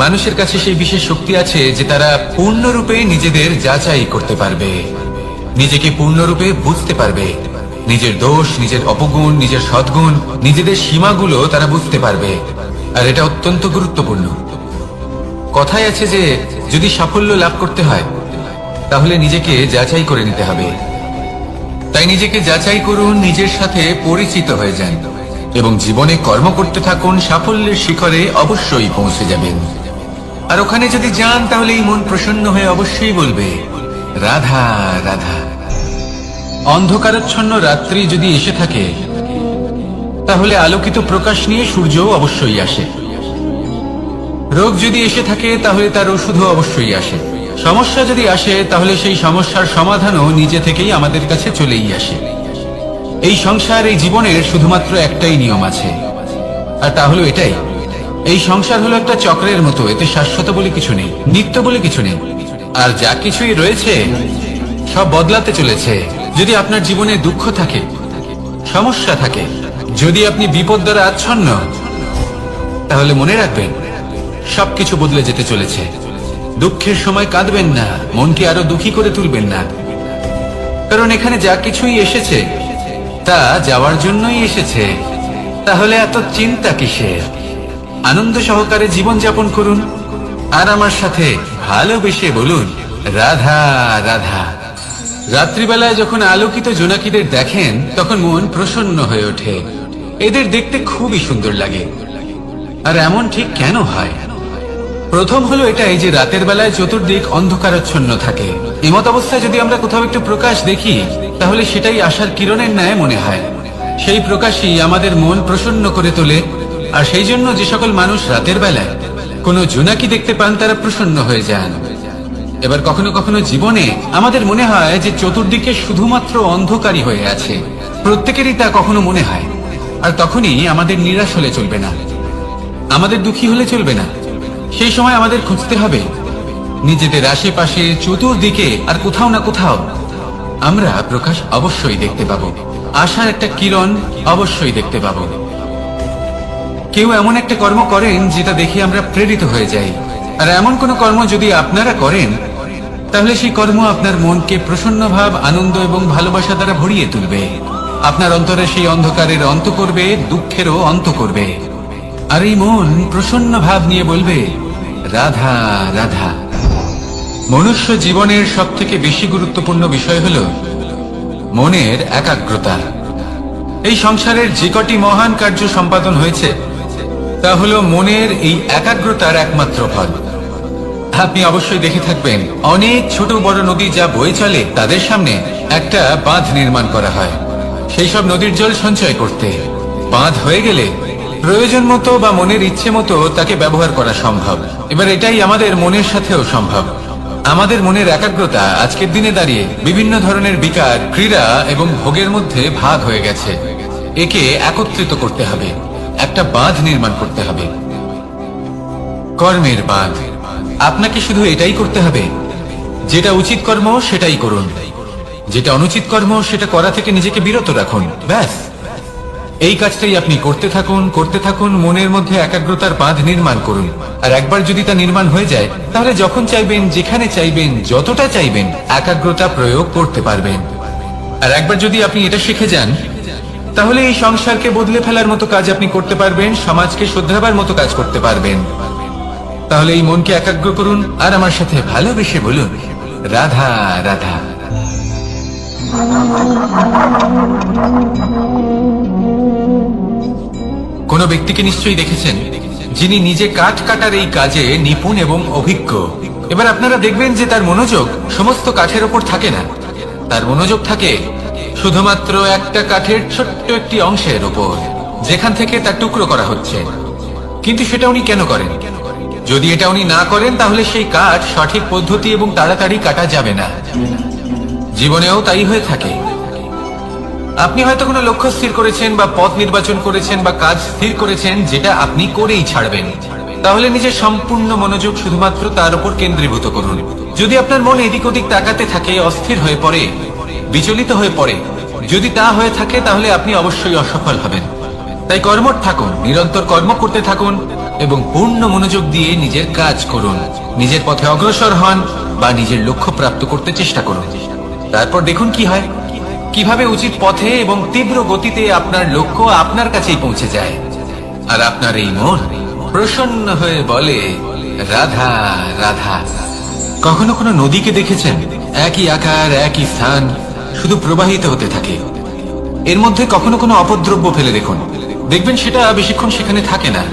মানুষের কাছে সেই বিশেষ শক্তি আছে যে তারা পূর্ণরূপে নিজেদের যাচাই করতে পারবে, নিজেকে পূর্ণরূপে বুঝতে পারবে, নিজের দোষ, নিজের অপগুণ, নিজের সদ্গুণ, নিজেদের সীমাগুলো তারা বুঝতে পারবে। আর এটা অত্যন্ত গুরুত্বপূর্ণ। কথায় আছে যে যদি সাফল্য লাভ করতে হয় তাহলে নিজেকে যাচাই করে নিতে হবে। তাই নিজেকে যাচাই করুন, নিজের সাথে পরিচিত হয়ে যান এবং জীবনে কর্ম করতে থাকুন। সাফল্যের শিখরে অবশ্যই পৌঁছে যাবেন। আর ওখানে যদি যান তাহলে এই মন প্রসন্ন হয়ে অবশ্যই বলবে, রাধা রাধা। অন্ধকারাচ্ছন্ন রাত্রি যদি এসে থাকে তাহলে আলোকিত প্রকাশ নিয়ে সূর্যও অবশ্যই আসে। রোগ যদি এসে থাকে তাহলে তার ওষুধও অবশ্যই আসে। সমস্যা যদি আসে তাহলে সেই সমস্যার সমাধানও নিজে থেকেই আমাদের কাছে চলেই আসে। এই সংসার, এই জীবনের শুধুমাত্র একটাই নিয়ম আছে, আর তা হলো এটাই, এই সংসার হলো একটা চক্রের মতো। এতে শাশ্বত বলে কিছু নেই, নিত্য বলে কিছু নেই, আর যা কিছুই রয়েছে সব বদলাতে চলেছে। যদি আপনার জীবনে দুঃখ থাকে, সমস্যা থাকে, যদি আপনি বিপদ দ্বারা আচ্ছন্ন, তাহলে মনে রাখবেন সবকিছু বদলে যেতে চলেছে। দুঃখের সময় কাঁদবেন না, মনকে আরো দুঃখী করে তুলবেন না, কারণ এখানে যা কিছুই এসেছে তা যাওয়ার জন্যই এসেছে। তাহলে এত চিন্তা কিসের? আনন্দ সহকারে জীবন যাপন করুন, আর আমার সাথে ভালোবেসে বলুন রাধা রাধা। রাত্রিবেলায় যখন আলোকিত জোনাকিদের দেখেন তখন মন প্রসন্ন হয়ে ওঠে। এদের দেখতে খুবই সুন্দর লাগে। আর এমন ঠিক কেন হয়? প্রথম হলো এটাই যে রাতের বেলায় চতুর্দিক অন্ধকারাচ্ছন্ন থাকে। এমত অবস্থায় যদি আমরা কোথাও একটু প্রকাশ দেখি তাহলে সেটাই আশার কিরণের ন্যায় মনে হয়। সেই প্রকাশই আমাদের মন প্রসন্ন করে তোলে। আর সেই জন্য যে সকল মানুষ রাতের বেলায় কোনো জোনাকি দেখতে পান তারা প্রসন্ন হয়ে যান। এবার কখনো কখনো জীবনে আমাদের মনে হয় যে চতুর্দিকে শুধুমাত্র অন্ধকারই হয়ে আছে, প্রত্যেকেরই তা কখনো মনে হয়। আর তখনই আমাদের নিরাশ হলে চলবে না, আমাদের দুঃখী হলে চলবে না। সেই সময় আমাদের খুঁজতে হবে নিজেদের আশেপাশে, চতুর্দিকে, আর কোথাও না কোথাও আমরা প্রকাশ অবশ্যই দেখতে পাবো, আশার একটা কিরণ অবশ্যই দেখতে পাবো। কেউ এমন একটা কর্ম করেন যেটা দেখে আমরা প্রেরিত হয়ে যাই, আর এমন কোন কর্ম যদি আপনারা করেন তাহলে সেই কর্ম আপনার মনকে প্রসন্ন ভাব, আনন্দ এবং ভালোবাসা দ্বারা ভরিয়ে তুলবে। আপনার অন্তরে সেই অন্ধকারের অন্ত করবে, দুঃখেরও অন্ত করবে। আর এই মন প্রসন্ন ভাব নিয়ে বলবে রাধা রাধা। মনুষ্য জীবনের সব থেকে বেশি গুরুত্বপূর্ণ বিষয় হল মনের একাগ্রতা। এই সংসারের যে কটি মহান কার্য সম্পাদন হয়েছে তা হলো মনের এই একাগ্রতার একমাত্র ফল। আপনি অবশ্যই দেখে থাকবেন অনেক ছোট বড় নদী যা বয়ে চলে তাদের সামনে একটা বাঁধ নির্মাণ করা হয় সেই সব নদীর জল সঞ্চয় করতে। বাঁধ হয়ে গেলে প্রয়োজন মতো বা মনের ইচ্ছে মতো তাকে ব্যবহার করা সম্ভব। এবার এটাই আমাদের মনের সাথেও সম্ভব। আমাদের মনের একাগ্রতা আজকের দিনে দাঁড়িয়ে বিভিন্ন ধরনের বিকার, ক্রীড়া এবং ভোগের মধ্যে ভাগ হয়ে গেছে। একে একত্রিত করতে হবে, একটা বাঁধ নির্মাণ করতে হবে, কর্মের বাঁধ। আপনাকে শুধু এটাই করতে হবে, যেটা উচিত কর্ম সেটাই করুন, যেটা অনুচিত কর্ম সেটা করা থেকে নিজেকে বিরত রাখুন। ব্যাস, এই কাজটাই আপনি করতে থাকুন, করতে থাকুন। মনের মধ্যে একাগ্রতার বাঁধ নির্মাণ করুন। আর একবার যদি তা নির্মাণ হয়ে যায় তাহলে যখন চাইবেন, যেখানে চাইবেন, যতটা চাইবেন একাগ্রতা প্রয়োগ করতে পারবেন। আর একবার যদি আপনি এটা শিখে যান তাহলে এই সংসারকে বদলে ফেলার মতো কাজ আপনি করতে পারবেন, সমাজকে শুধরাবার মতো কাজ করতে পারবেন। তাহলে এই মনকে একাগ্র করুন আর আমার সাথে ভালোবেসে বলুন রাধা রাধা। কোন ব্যক্তিকে নিশ্চয়ই দেখেছেন যিনি নিজে কাঠ কাটার এই কাজে নিপুণ এবং অভিজ্ঞ। এবার আপনারা দেখবেন যে তার মনোযোগ সমস্ত কাঠের ওপর থাকে না, তার মনোযোগ থাকে শুধুমাত্র একটা কাঠের ছোট্ট একটি অংশের ওপর, যেখান থেকে তার টুকরো করা হচ্ছে। কিন্তু সেটা উনি কেন করেন? যদি এটা উনি না করেন তাহলে সেই কাঠ সঠিক পদ্ধতি এবং তাড়াতাড়ি কাটা যাবে না। জীবনেও তাই হয়ে থাকে। আপনি হয়তো কোনো লক্ষ্য স্থির করেছেন বা পথ নির্বাচন করেছেন বা কাজ স্থির করেছেন যেটা আপনি করেই ছাড়বেন। তাহলে নিজের সম্পূর্ণ মনোযোগ শুধুমাত্র তার উপর কেন্দ্রীভূত করুন। যদি আপনার মন এদিক ওদিক তাকাতে থাকে, অস্থির হয়ে পড়ে, বিচলিত হয়ে পড়ে, যদি তা হয়ে থাকে তাহলে আপনি অবশ্যই অসফল হবেন। তাই কর্মঠ থাকুন, নিরন্তর কর্ম করতে থাকুন এবং পূর্ণ মনোযোগ দিয়ে নিজের কাজ করুন। নিজের পথে অগ্রসর হন বা নিজের লক্ষ্য প্রাপ্ত করতে চেষ্টা করুন। তারপর দেখুন কি হয়, কিভাবে উচিত পথে এবং তীব্র গতিতে আপনার লক্ষ্য আপনার কাছেই পৌঁছে যায়। আর আপনার এই মন প্রসন্ন হয়ে বলে রাধা রাধা। কখনো কোনো নদীকে দেখেছেন? একই আকার, একই স্থান, শুধু প্রবাহিত হতে থাকে। এর মধ্যে কখনো কোনো অপদ্রব্য ফেলে দেখুন, দেখবেন সেটা বেশিক্ষণ সেখানে থাকে না।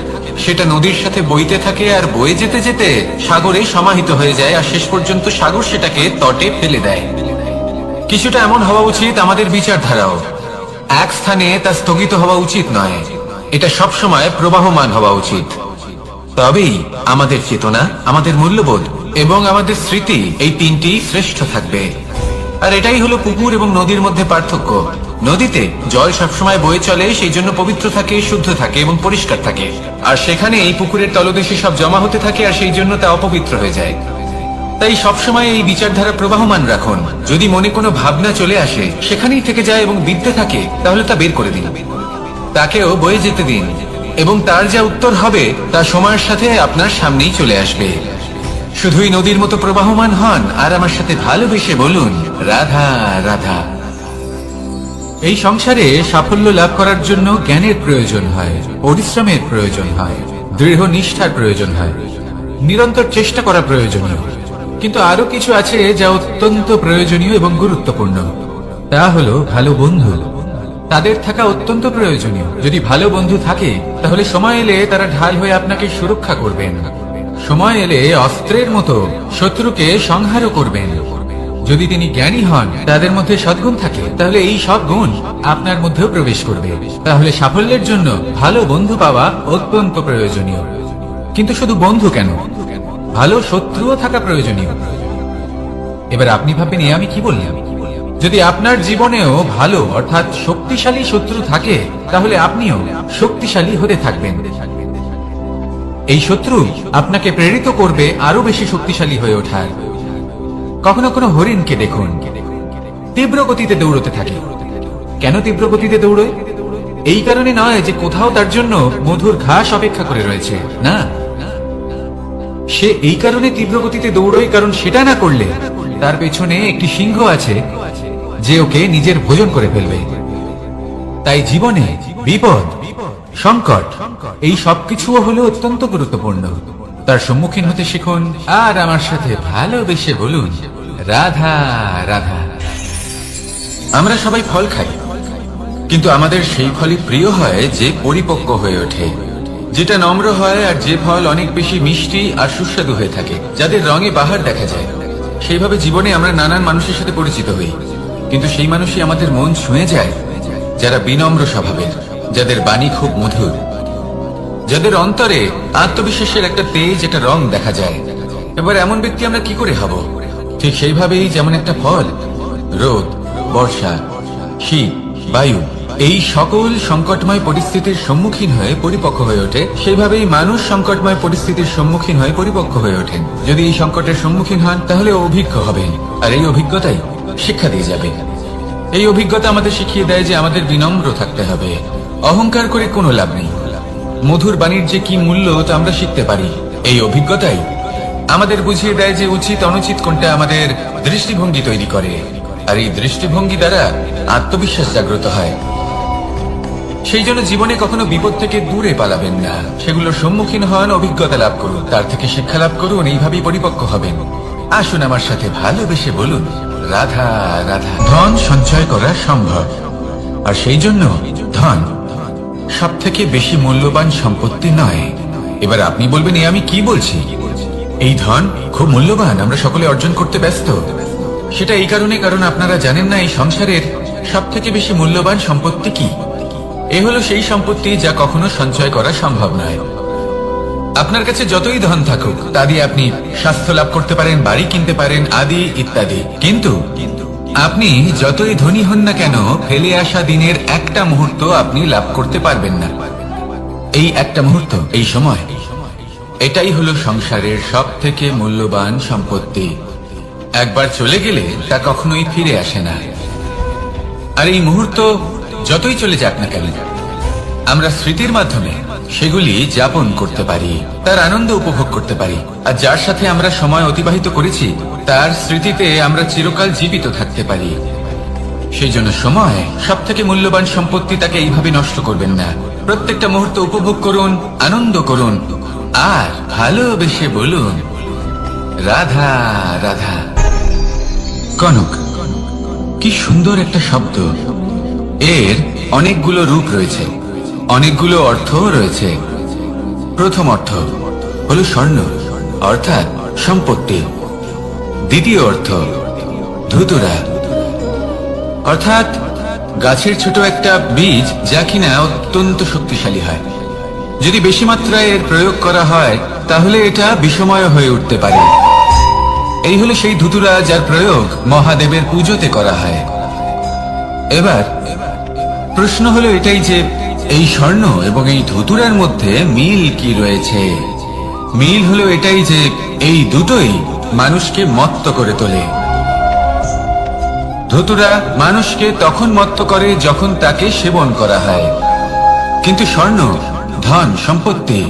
সেটা নদীর সাথে বইতে থাকে আর বয়ে যেতে যেতে সাগরে সমাহিত হয়ে যায়, আর শেষ পর্যন্ত সাগর সেটাকে তটে ফেলে দেয়। কিছুটা এমন হওয়া উচিত আমাদের বিচারধারাও। এক স্থানে তা স্থগিত হওয়া উচিত নয়, এটা সবসময় প্রবাহমান হওয়া উচিত। তবেই আমাদের চেতনা, আমাদের মূল্যবোধ এবং আমাদের স্মৃতি এই তিনটি শ্রেষ্ঠ থাকবে। আর এটাই হলো পুকুর এবং নদীর মধ্যে পার্থক্য। নদীতে জল সবসময় বয়ে চলে, সেই জন্য পবিত্র থাকে, শুদ্ধ থাকে এবং পরিষ্কার থাকে। আর সেখানে এই পুকুরের তলদেশে সব জমা হতে থাকে, আর সেই জন্য তা অপবিত্র হয়ে যায়। তাই সবসময় এই বিচারধারা প্রবাহমান রাখুন। যদি মনে কোনো ভাবনা চলে আসে, সেখানেই থেকে যায় এবং বিদ্যে থাকে, তাহলে তা বের করে দিন, তাকেও বয়ে যেতে দিন, এবং তার যা উত্তর হবে তা সময়ের সাথে আপনার সামনেই চলে আসবে। শুধুই নদীর মতো প্রবাহমান হন আর আমার সাথে ভালোবেসে বলুন, রাধা রাধা। এই সংসারে সাফল্য লাভ করার জন্য জ্ঞানের প্রয়োজন হয়, পরিশ্রমের প্রয়োজন হয়, দৃঢ় নিষ্ঠার প্রয়োজন হয়, নিরন্তর চেষ্টা করা প্রয়োজনীয়। কিন্তু আরো কিছু আছে যা অত্যন্ত প্রয়োজনীয় এবং গুরুত্বপূর্ণ। তা হলো ভালো বন্ধু। তাদের থাকা অত্যন্ত প্রয়োজনীয়। যদি ভালো বন্ধু থাকে, তাহলে সময় এলে তারা ঢাল হয়ে আপনাকে সুরক্ষা করবেন। সময় এলে অস্ত্রের মতো শত্রুকে সংহারও করবেন। যদি তিনি জ্ঞানী হন, তাদের মধ্যে সদ্গুণ থাকে, তাহলে এই সব গুণ আপনার মধ্যেও প্রবেশ করবে। তাহলে সাফল্যের জন্য ভালো বন্ধু পাওয়া অত্যন্ত প্রয়োজনীয়। কিন্তু শুধু বন্ধু কেন, ভালো শত্রুও থাকা প্রয়োজনীয়। এবার আপনি ভাববেন, আমি কি বললাম? যদি আপনার জীবনেও ভালো অর্থাৎ শক্তিশালী শত্রু থাকে, তাহলে আপনিও শক্তিশালী হতে থাকবেন। এই শত্রু আপনাকে প্রেরিত করবে আরো বেশি শক্তিশালী হয়ে ওঠার। কখনো কোনো হরিণকে দেখুন, তীব্র গতিতে দৌড়তে থাকে। কেন তীব্র গতিতে দৌড়য়? এই কারণে নয় যে কোথাও তার জন্য মধুর ঘাস অপেক্ষা করে রয়েছে, না। সে এই কারণে তীব্র গতিতে দৌড়য় কারণ সেটা না করলে তার পেছনে একটি সিংহ আছে যে ওকে নিজের ভোজন করে ফেলবে। তাই জীবনে বিপদ, সংকট, এই সবকিছুও হলো অত্যন্ত গুরুত্বপূর্ণ। তার সম্মুখীন হতে শিখুন আর আমার সাথে ভালোবেসে বলুন, রাধা রাধা। আমরা সবাই ফল খাই, কিন্তু আমাদের সেই ফলই প্রিয় হয় যে পরিপক্ক হয়ে ওঠে, যেটা নম্র হয়, আর যে ফল অনেক বেশি মিষ্টি আর সুস্বাদু হয়ে থাকে, যাদের রঙে বাহার দেখা যায়। সেইভাবে জীবনে আমরা নানান মানুষের সাথে পরিচিত হই, কিন্তু সেই মানুষই আমাদের মন ছুঁয়ে যায় যারা বিনম্র স্বভাবের, যাদের বাণী খুব মধুর, যাদের অন্তরে আত্মবিশ্বাসের একটা তেজ, একটা রং দেখা যায়। এবার এমন ব্যক্তি আমরা কি করে হব? ঠিক সেইভাবেই যেমন একটা ফল রোদ, বর্ষা, শীত, বায়ু, এই সকল সংকটময় পরিস্থিতির সম্মুখীন হয়ে পরিপক্ক হয়ে ওঠে, সেইভাবেই মানুষ সংকটময় পরিস্থিতির সম্মুখীন হয়ে পরিপক্ক হয়ে ওঠেন। যদি এই সংকটের সম্মুখীন হন, তাহলে অভিজ্ঞ হবেন, আর এই অভিজ্ঞতাই শিক্ষা দিয়ে যাবে। এই অভিজ্ঞতা আমাদের শিখিয়ে দেয় যে আমাদের বিনম্র থাকতে হবে। অহংকার করে কোনো লাভ নেই। মধুর বাণীর যে কি মূল্য তা আমরা শিখতে পারি। এই অভিজ্ঞতাই আমাদের বুঝিয়ে দেয় যে উচিত অনুচিত কোনটা, আমাদের দৃষ্টিভঙ্গি তৈরি করে, আর এই দৃষ্টিভঙ্গি দ্বারা আত্মবিশ্বাস জাগ্রত হয়। সেই জন্য জীবনে কখনো বিপদ থেকে দূরে পালাবেন না, সেগুলোর সম্মুখীন হন, অভিজ্ঞতা লাভ করুন, তার থেকে শিক্ষা লাভ করুন, এইভাবেই পরিপক্ক হবেন। আসুন আমার সাথে ভালোবেসে বলুন, রাধা রাধা। ধন সঞ্চয় করা সম্ভব, আর সেই জন্য ধন সব থেকে বেশি মূল্যবান সম্পত্তি নয়। এবার আপনি বলবেন, আমি কি বলছি? এই ধন খুব মূল্যবান, আমরা সকলে অর্জন করতে ব্যস্ত। সেটা এই কারণে, কারণ আপনারা জানেন না এই সংসারের সব থেকে বেশি মূল্যবান সম্পত্তি কি। এ হলো সেই সম্পত্তি যা কখনো সঞ্চয় করা সম্ভব নয়। আপনার কাছে যতই ধন থাকুক, তা দিয়ে আপনি স্বাস্থ্য লাভ করতে পারেন, বাড়ি কিনতে পারেন, আদি ইত্যাদি, কিন্তু আপনি যতই ধনী হন না কেন, ফেলে আসা দিনের একটা মুহূর্ত আপনি লাভ করতে পারবেন না। এই একটা মুহূর্ত, এই সময়, এটাই হলো সংসারের সব থেকে মূল্যবান সম্পত্তি। একবার চলে গেলে তা কখনোই ফিরে আসে না। আর এই মুহূর্ত যতই চলে যাক না কেন, আমরা স্মৃতির মাধ্যমে সেগুলি যাপন করতে পারি, তার আনন্দ উপভোগ করতে পারি। আর যার সাথে আমরা সময় অতিবাহিত করেছি, তার স্মৃতিতে আমরা চিরকাল জীবিত থাকতে পারি। সেই জন্য সময় সব থেকে মূল্যবান সম্পত্তি, তাকে এইভাবে নষ্ট করবেন না। প্রত্যেকটা মুহূর্ত উপভোগ করুন, আনন্দ করুন, আর ভালোবেসে বলুন, রাধা রাধা। কনক, কি সুন্দর একটা শব্দ। এর অনেকগুলো রূপ রয়েছে, অনেকগুলো অর্থও রয়েছে। প্রথম অর্থ হলো স্বর্ণ, অর্থাৎ সম্পত্তি। দ্বিতীয় অর্থ ধুতুরা, অর্থাৎ গাছের ছোট একটা বীজ যা কিনা অত্যন্ত শক্তিশালী হয়। যদি বেশি মাত্রায় এর প্রয়োগ করা হয় তাহলে এটা বিষময় হয়ে উঠতে পারে। এই হলো সেই ধুতুরা যার প্রয়োগ মহাদেবের পুজোতে করা হয়। এবার প্রশ্ন হলো এটাই যে এই স্বর্ণ এবং এই ধুতুরার মধ্যে মিল কি রয়েছে। মিল হলো এটাই যে এই দুটোই মানুষকে মত্ত করে তোলে। ধুতুরা মানুষকে তখন মত্ত করে যখন তাকে সেবন করা হয়, কিন্তু স্বর্ণ, ধন, সম্পত্তি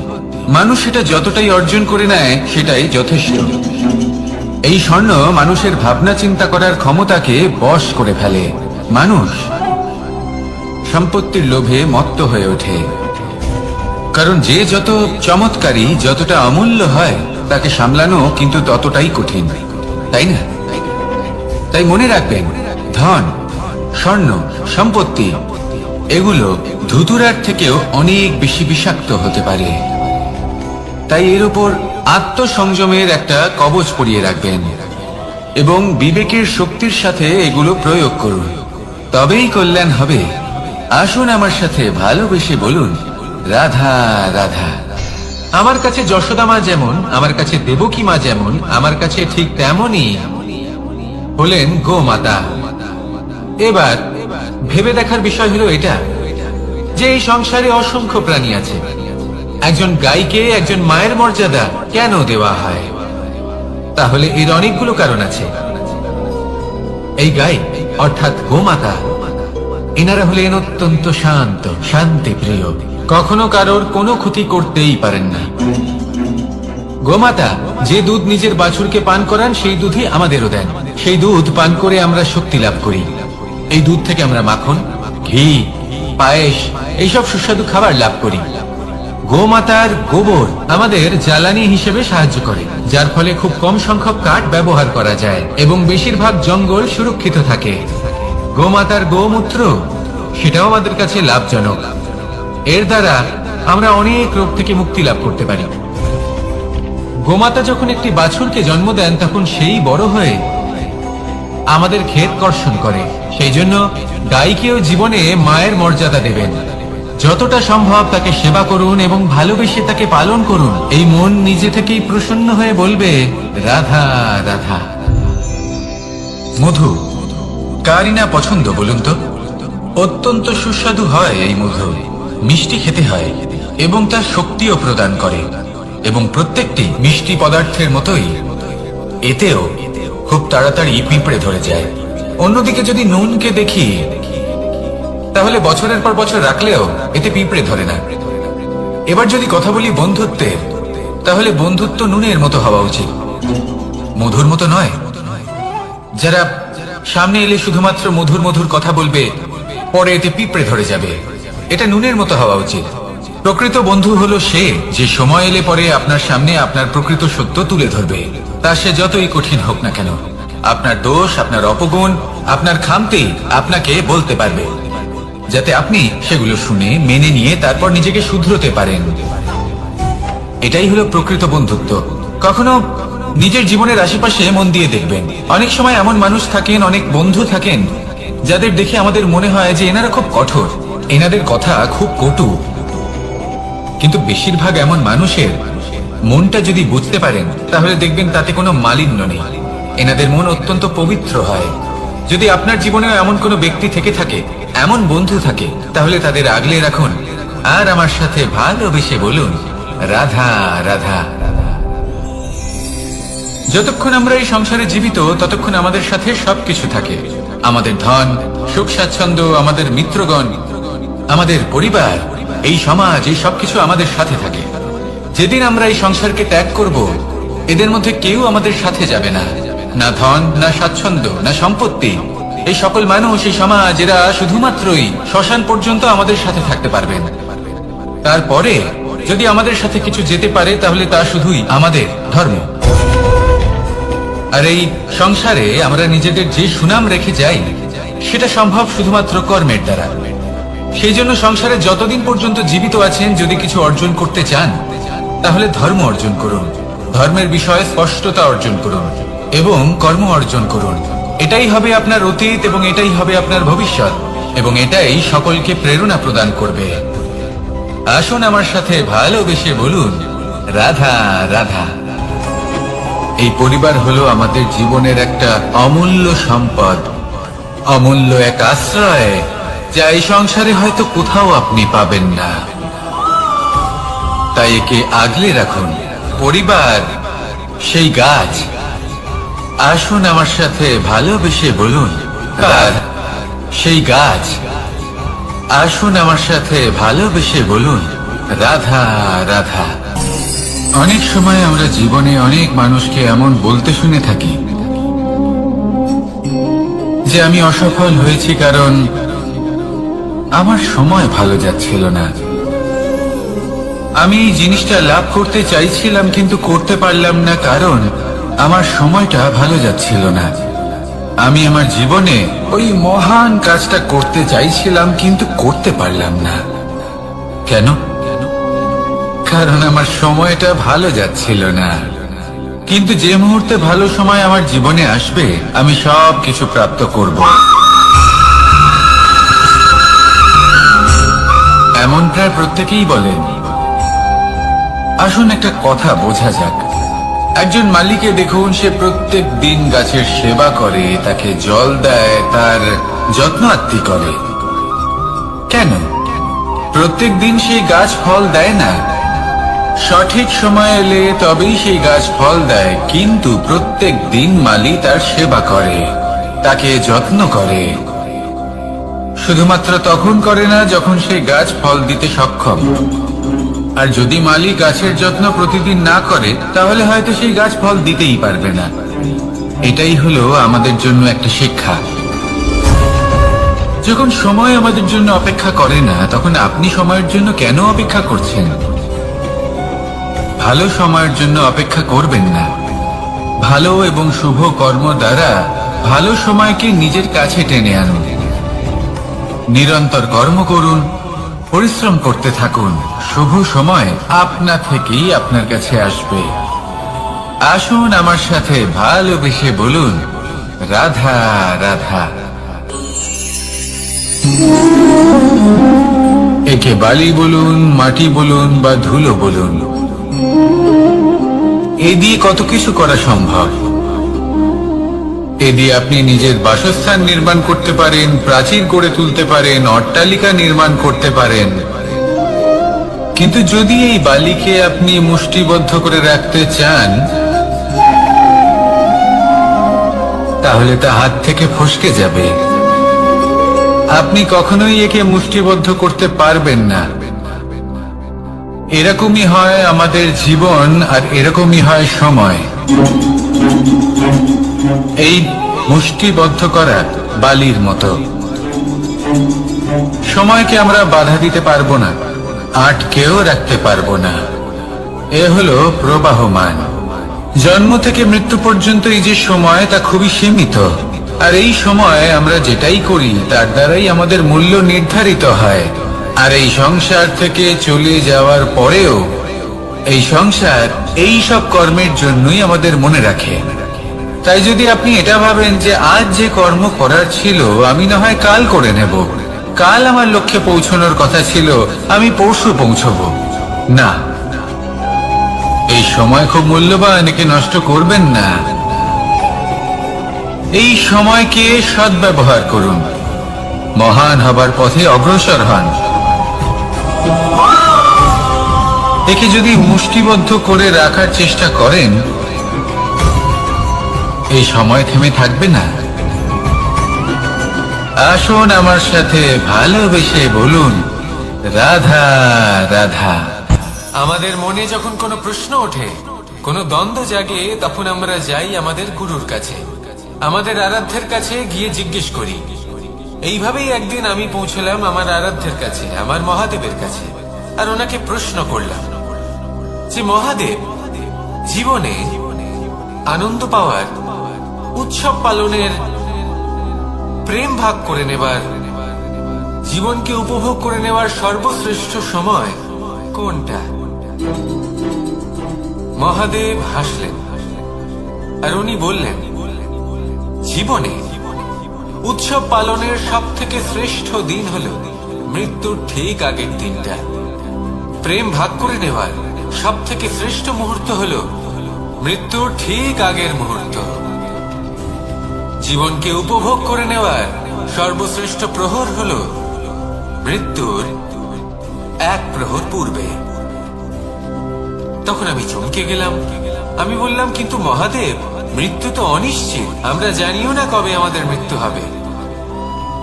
মানুষ সেটা যতটাই অর্জন করে নেয় সেটাই যথেষ্ট। এই স্বর্ণ মানুষের ভাবনা চিন্তা করার ক্ষমতাকে বশ করে ফেলে। মানুষ সম্পত্তির লোভে মত্ত হয়ে ওঠে, কারণ যে যত চমৎকারী, যতটা অমূল্য হয় তাকে সামলানো কিন্তু ততটাই কঠিন, তাই না? তাই মনে রাখবেন, ধন, স্বর্ণ, সম্পত্তি এগুলো ধুতুরার থেকেও অনেক বেশি বিষাক্ত হতে পারে। তাই এর উপর আত্মসংযমের একটা কবচ পরিয়ে রাখবেন এবং বিবেকের শক্তির সাথে এগুলো প্রয়োগ করুন, তবেই কল্যাণ হবে। আসুন আমার সাথে ভালোবেসে বলুন, রাধা রাধা। আমার কাছে যশোদা মা যেমন, আমার কাছে দেবকী মা যেমন, আমার কাছে ঠিক তেমনই হলেন গোমাতা। এবার ভেবে দেখার বিষয় হলো এটা যে এই সংসারে অসংখ্য প্রাণী আছে, একজন গাইকে একজন মায়ের মর্যাদা কেন দেওয়া হয়? তাহলে এর অনেকগুলো কারণ আছে। এই গাই অর্থাৎ গোমাতা, এনারা হলেন অত্যন্ত শান্ত, শান্তি প্রিয়, কখনো কারোর কোনো ক্ষতি করতেই পারেন না। গোমাতা যে দুধ নিজের বাছুরকে পান করান সেই দুধই আমাদেরও দেন। সেই দুধ পান করে আমরা শক্তি লাভ করি। এই দুধ থেকে আমরা মাখন, ঘি, পায়েস এইসব সুস্বাদু খাবার লাভ করি। গোমাতার গোবর আমাদের জ্বালানি হিসেবে সাহায্য করে, যার ফলে খুব কম সংখ্যক কাঠ ব্যবহার করা যায় এবং বেশিরভাগ জঙ্গল সুরক্ষিত থাকে। গোমাতার গোমূত্র সেটাও আমাদের কাছে লাভজনক। এর দ্বারা আমরা অনেক রোগ থেকে মুক্তি লাভ করতে পারি। গোমাতা যখন একটি বাছুরকে জন্ম দেন তখন সেই বড় হয়ে আমাদের ক্ষেত কর্ষণ করে। সেই জন্য গাইকেও জীবনে মায়ের মর্যাদা দেবেন। যতটা সম্ভব তাকে সেবা করুন এবং ভালোবেসে তাকে পালন করুন। এই মন নিজে থেকেই প্রসন্ন হয়ে বলবে, রাধা রাধা। মধু কারই না পছন্দ বলুন তো? অত্যন্ত সুস্বাদু হয় এই মধু, মিষ্টি খেতে হয় এবং তা শক্তিও প্রদান করে। এবং প্রত্যেকটি মিষ্টি পদার্থের মতোই এতেও খুব তাড়াতাড়ি পিঁপড়ে ধরে যায়। অন্যদিকে যদি নুনকে দেখি তাহলে বছরের পর বছর রাখলেও এতে পিঁপড়ে ধরে না। এবার যদি কথা বলি বন্ধুত্বের, তাহলে বন্ধুত্ব নুনের মতো হওয়া উচিত, মধুর মতো নয়। যারা সামনে এলে শুধুমাত্র মধুর মধুর কথা বলবে, পরে এতে পিঁপড়ে ধরে যাবে, এটা নুনের মতো হওয়া উচিত। প্রকৃত বন্ধু হলো সে যে সময় এলে পরে আপনার সামনে আপনার প্রকৃত সত্য তুলে ধরবে, তা সে যতই কঠিন হোক না কেন। আপনার দোষ, আপনার অপগুণ, আপনার খামতি আপনাকে বলতে পারবে, যাতে আপনি সেগুলো শুনে মেনে নিয়ে তারপর নিজেকে শুধরোতে পারেন। এটাই হলো প্রকৃত বন্ধুত্ব। কখনো নিজের জীবনের আশেপাশে মন দিয়ে দেখবেন, অনেক সময় এমন মানুষ থাকেন, অনেক বন্ধু থাকেন যাদের দেখে আমাদের মনে হয় যে এনারা খুব কঠোর, এনাদের কথা খুব কটু। কিন্তু বেশিরভাগ এমন মানুষের মনটা যদি বুঝতে পারেন তাহলে দেখবেন তাতে কোনো মালিন্য নেই, এনাদের মন অত্যন্ত পবিত্র হয়। যদি আপনার জীবনেও এমন কোনো ব্যক্তি থেকে থাকে, এমন বন্ধু থাকে, তাহলে তাদের আগলে রাখুন আর আমার সাথে ভালোবেসে বলুন, রাধা রাধা। যতক্ষণ আমরা এই সংসারে জীবিত ততক্ষণ আমাদের সাথে সবকিছু থাকে, আমাদের ধন, সুখ স্বাচ্ছন্দ্য, আমাদের মিত্রগণ, আমাদের পরিবার, এই সমাজ, এই সবকিছু আমাদের সাথে থাকে। যেদিন আমরা এই সংসারকে ত্যাগ করব, এদের মধ্যে কেউ আমাদের সাথে যাবে না, না ধন, না স্বাচ্ছন্দ্য, না সম্পত্তি। এই সকল মানুষ, এই সমাজ, এরা শুধুমাত্রই শ্মশান পর্যন্ত আমাদের সাথে থাকতে পারবেন। তারপরে যদি আমাদের সাথে কিছু যেতে পারে তাহলে তা শুধুই আমাদের ধর্ম। আর এই সংসারে আমরা নিজেদের যে সুনাম রেখে যাই সেটা সম্ভব শুধুমাত্র কর্মের দ্বারা। সেই জন্য সংসারে যতদিন পর্যন্ত জীবিত আছেন, যদি কিছু অর্জন করতে চান তাহলে ধর্ম অর্জন করুন, ধর্মের বিষয়ে স্পষ্টতা অর্জন করুন এবং কর্ম অর্জন করুন। এটাই হবে আপনার অতীত এবং এটাই হবে আপনার ভবিষ্যৎ। এবং এটাই সকলকে প্রেরণা প্রদান করবে। আসুন আমার সাথে ভালোবেসে বলুন, রাধা রাধা। এই পরিবার হলো আমাদের জীবনের একটা অমূল্য সম্পদ, অমূল্য এক আশ্রয়, যা এই সংসারে হয়তো কোথাও আপনি পাবেন না। তাই একে আগলে রাখুন। পরিবার সেই গাছ। আসুন আমার সাথে ভালোবেসে বলুন, আর সেই গাছ। আসুন আমার সাথে ভালোবেসে বলুন, রাধা রাধা। অনেক সময় আমরা জীবনে অনেক মানুষকে এমন বলতে শুনে থাকি যে আমি অসফল হয়েছি কারণ আমার সময় ভালো যাচ্ছিল না। আমি এই জিনিসটা লাভ করতে চাইছিলাম কিন্তু করতে পারলাম না কারণ আমার সময়টা ভালো যাচ্ছিল না। আমি আমার জীবনে ওই মহান কাজটা করতে চাইছিলাম কিন্তু করতে পারলাম না। কেন? কারণ আমার সময়টা ভালো যাচ্ছিল না। কিন্তু যে মুহূর্তে ভালো সময় আমার জীবনে আসবে, আমি সব কিছু প্রাপ্ত করব। এমন প্রায় প্রত্যেকেই বলেন। আসুন একটা কথা বোঝা যাক। একজন মালিকে দেখুন, সে প্রত্যেক দিন গাছের সেবা করে, তাকে জল দেয়, তার যত্ন আত্তি করে। কেন? প্রত্যেক দিন সেই গাছ ফল দেয় না। সঠিক সময় এলে তবেই সেই গাছ ফল দেয়, কিন্তু প্রত্যেক দিন মালি তার সেবা করে, তাকে যত্ন করে। শুধুমাত্র তখন করে না যখন সেই গাছ ফল দিতে সক্ষম। আর যদি মালি গাছের যত্ন প্রতিদিন না করে, তাহলে হয়তো সেই গাছ ফল দিতেই পারবে না। এটাই হলো আমাদের জন্য একটা শিক্ষা। যখন সময় আমাদের জন্য অপেক্ষা করে না, তখন আপনি সময়ের জন্য কেন অপেক্ষা করছেন? ভালো সময়ের জন্য অপেক্ষা করবেন না। ভালো এবং শুভ কর্ম দ্বারা ভালো সময়কে নিজের কাছে টেনে আনুন। নিরন্তর কর্ম করুন, পরিশ্রম করতে থাকুন। শুভ সময় আপনা থেকেই আপনার কাছে আসবে। আসুন আমার সাথে ভালোবেসে বলুন, রাধা রাধা। একে বালি বলুন, মাটি বলুন বা ধুলো বলুন, এ দিয়ে কত কিছু করা সম্ভব। এ দিয়ে আপনি নিজের বাসস্থান নির্মাণ করতে পারেন, প্রাচীর গড়ে তুলতে পারেন, অট্টালিকা নির্মাণ করতে পারেন। কিন্তু যদি এই বালিকে আপনি মুষ্টিবদ্ধ করে রাখতে চান, তাহলে তা হাত থেকে ফসকে যাবে। আপনি কখনোই একে মুষ্টিবদ্ধ করতে পারবেন না। এরকমই হয় আমাদের জীবন, আর এরকমই হয় সময়। এই মুষ্টিবদ্ধ করা বালির মতো। সময়কে আমরা বাধা দিতে পারবো না, আটকেও রাখতে পারবো না। এ হলো প্রবাহমান। জন্ম থেকে মৃত্যু পর্যন্ত এই যে সময়, তা খুবই সীমিত। আর এই সময় আমরা যেটাই করি তার দ্বারাই আমাদের মূল্য নির্ধারিত হয়। আর এই সংসার থেকে চলে যাওয়ার পরেও এই সংসার এই সব কর্মের জন্যই আমাদের মনে রাখে। তাই যদি আপনি এটা ভাবেন যে আজ যে কর্ম করার ছিল আমি না হয় কাল করে নেব, কাল আমার লক্ষ্যে পৌঁছানোর কথা ছিল আমি পরশু পৌঁছবো, না, এই সময় খুব মূল্যবান, একে নষ্ট করবেন না। এই সময়কে সদ্ব্যবহার করুন, মহান হবার পথে অগ্রসর হন। একে যদি মুষ্টিবদ্ধ করে রাখার চেষ্টা করেন, এই সময় থেমে থাকবে না। আসুন আমার সাথে ভালোবেসে বলুন, রাধা রাধা। আমাদের মনে যখন কোনো প্রশ্ন ওঠে, কোনো দ্বন্দ্ব জাগে, তখন আমরা যাই আমাদের গুরুর কাছে, আমাদের আরাধ্যের কাছে গিয়ে জিজ্ঞেস করি। এইভাবেই একদিন আমি পৌঁছলাম আমার আরাধ্যের কাছে, আমার মহাদেবের কাছে, আর ওনাকে প্রশ্ন করলাম যে মহাদেব, জীবনে আনন্দ পাওয়ার, উৎসব পালনের, প্রেম ভাগ করে নেবার, জীবনকে উপভোগ করে নেওয়ার সর্বশ্রেষ্ঠ সময় কোনটা? মহাদেব হাসলেন আর উনি বললেন, জীবনে উৎসব পালনের সব থেকে শ্রেষ্ঠ দিন হলো মৃত্যুর ঠিক আগের দিনটা। প্রেম ভাগ করে নেওয়ার সব থেকে শ্রেষ্ঠ মুহূর্ত হলো মৃত্যুর ঠিক আগের মুহূর্ত। জীবনকে উপভোগ করে নেওয়ার সর্বশ্রেষ্ঠ প্রহর হলো মৃত্যুর এক প্রহর পূর্বে। তখন আমি চমকে গেলাম। আমি বললাম, কিন্তু মহাদেব, মৃত্যু তো অনিশ্চিত, আমরা জানিও না কবে আমাদের মৃত্যু হবে।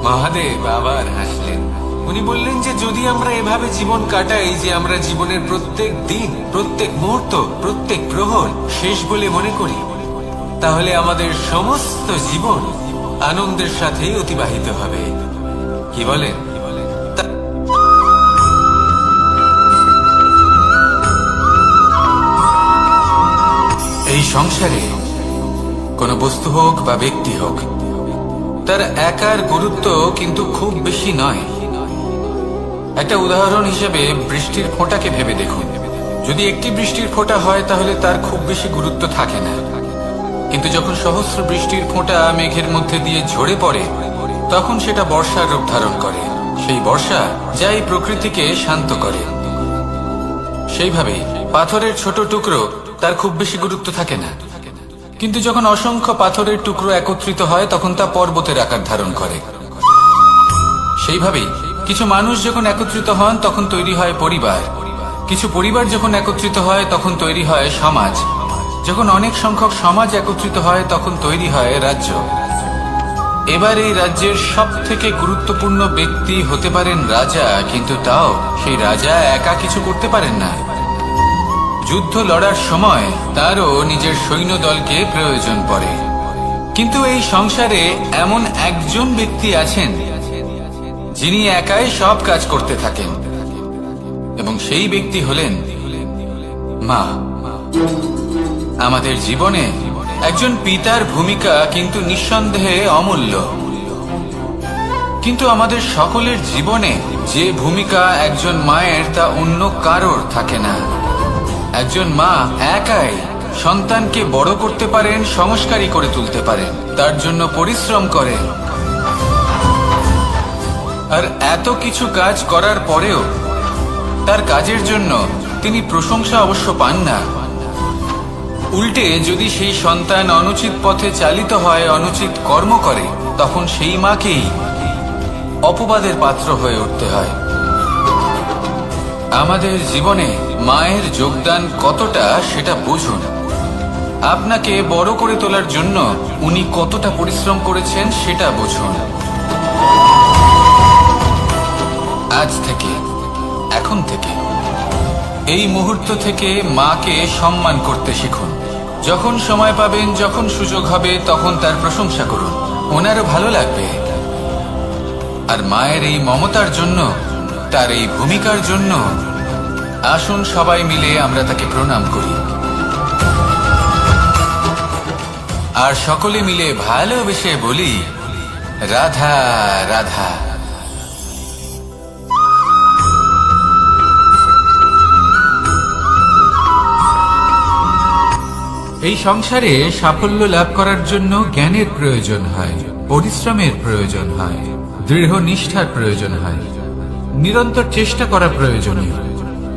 মহাদেব আবার হাসলেন। উনি বললেন যে যদি আমরা এভাবে জীবন কাটাই যে আমরা জীবনের প্রত্যেক দিন, প্রত্যেক মুহূর্ত, প্রত্যেক প্রহর শেষ বলে মনে করি, তাহলে আমাদের সমস্ত জীবন আনন্দের সাথেই অতিবাহিত হবে। কি বলেন? এই সংসারে কোনো বস্তু হোক বা ব্যক্তি হোক, তার একার গুরুত্ব কিন্তু খুব বেশি নয়। একটা উদাহরণ হিসেবে বৃষ্টির ফোঁটাকে ভেবে দেখুন। যদি একটি বৃষ্টির ফোঁটা হয় তাহলে তার খুব বেশি গুরুত্ব থাকে না, কিন্তু যখন সহস্র বৃষ্টির ফোঁটা মেঘের মধ্যে দিয়ে ঝরে পড়ে, তখন সেটা বর্ষার রূপ ধারণ করে। সেই বর্ষা যাই প্রকৃতিকে শান্ত করে। সেইভাবেই পাথরের ছোট টুকরো, তার খুব বেশি গুরুত্ব থাকে না, কিন্তু যখন অসংখ্য পাথরের টুকরো একত্রিত হয় তখন তা পর্বতের আকার ধারণ করে। সেইভাবেই কিছু মানুষ যখন একত্রিত হন তখন তৈরি হয় পরিবার, কিছু পরিবার যখন একত্রিত হয় তখন তৈরি হয় সমাজ, যখন অনেক সংখ্যক সমাজ একত্রিত হয় তখন তৈরি হয় রাজ্য। এবার এই রাজ্যের সব থেকে গুরুত্বপূর্ণ ব্যক্তি হতে পারেন রাজা, কিন্তু তাও সেই রাজা একা কিছু করতে পারেন না। যুদ্ধ লড়ার সময় তারও নিজের সৈন্যদলকে প্রয়োজন পড়ে। কিন্তু এই সংসারে এমন একজন ব্যক্তি আছেন যিনি একাই সব কাজ করতে থাকেন, এবং সেই ব্যক্তি হলেন মা। আমাদের জীবনে একজন পিতার ভূমিকা কিন্তু নিঃসন্দেহে অমূল্য, কিন্তু আমাদের সকলের জীবনে যে ভূমিকা একজন মায়ের তা অন্য কারোর থাকে না। একজন মা একাই সন্তানকে বড় করতে পারেন, সংস্কারী করে তুলতে পারেন, তার জন্য পরিশ্রম করেন। আর এত কিছু কাজ করার পরেও তার কাজের জন্য তিনি প্রশংসা অবশ্য পান না। উল্টে যদি সেই সন্তান অনুচিত পথে চালিত হয়, অনুচিত কর্ম করে, তখন সেই মাকেই অপবাদের পাত্র হয়ে উঠতে হয়। আমাদের জীবনে মায়ের যোগদান কতটা সেটা বুঝুন। আপনাকে বড় করে তোলার জন্য উনি কতটা পরিশ্রম করেছেন সেটা বুঝুন। আজ থেকে, এখন থেকে, এই মুহূর্ত থেকে মাকে সম্মান করতে শিখুন। যখন সময় পাবেন, যখন সুযোগ হবে, তখন তার প্রশংসা করুন, ওনারও ভালো লাগবে। আর মায়ের এই মমতার জন্য, তার এই ভূমিকার জন্য আসুন সবাই মিলে আমরা তাকে প্রণাম করি, আর সকলে মিলে ভালোবেসে বলি, রাধা রাধা। এই সংসারে সাফল্য লাভ করার জন্য জ্ঞানের প্রয়োজন হয়, পরিশ্রমের প্রয়োজন হয়, দৃঢ় নিষ্ঠার প্রয়োজন হয়, নিরন্তর চেষ্টা করা প্রয়োজনীয়।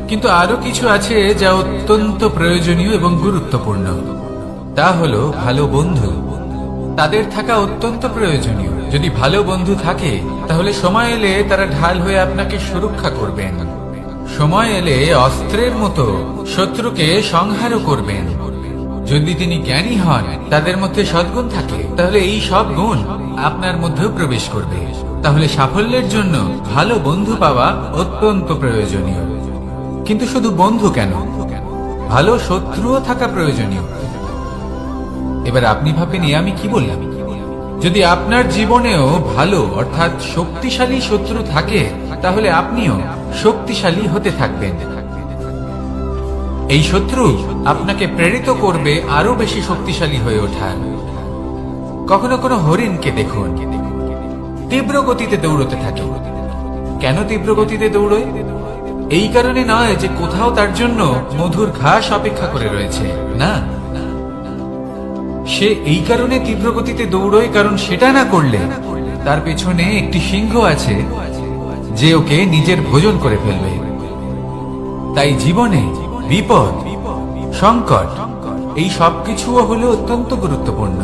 কিন্তু আরো কিছু আছে যা অত্যন্ত প্রয়োজনীয় এবং গুরুত্বপূর্ণ। তা হলো ভালো বন্ধু। তাদের থাকা অত্যন্ত প্রয়োজনীয়। যদি ভালো বন্ধু থাকে তাহলে সময় এলে তারা ঢাল হয়ে আপনাকে সুরক্ষা করবেন। সময় এলে অস্ত্রের মতো শত্রুকে সংহারও করবেন। যদি তিনি জ্ঞানী হন, তাদের মধ্যে সদ্গুণ থাকে, তাহলে এই সব গুণ আপনার মধ্যেও প্রবেশ করবে। তাহলে সাফল্যের জন্য ভালো বন্ধু পাওয়া অত্যন্ত প্রয়োজনীয়। কিন্তু শুধু বন্ধু কেন, ভালো শত্রুও থাকা প্রয়োজনীয়। এবার আপনি ভাবেন, আমি কি বললাম? যদি আপনার জীবনেও ভালো অর্থাৎ শক্তিশালী শত্রু থাকে, তাহলে আপনিও শক্তিশালী হতে থাকবেন। এই শত্রু আপনাকে প্রেরিত করবে আরো বেশি শক্তিশালী হয়ে ওঠার। কখনো কোনো হরিণকে দেখুন, তীব্র গতিতে দৌড়তে থাকে। কেন তীব্র গতিতে দৌড়য়? এই কারণে নয় যে কোথাও তার জন্য মধুর ঘাস অপেক্ষা করে রয়েছে, না। সে এই কারণে তীব্র গতিতে দৌড়য় কারণ সেটা না করলে তার পেছনে একটি সিংহ আছে যে ওকে নিজের ভোজন করে ফেলবে। তাই জীবনে বিপদ, সংকট এই সবকিছুও হলো অত্যন্ত গুরুত্বপূর্ণ।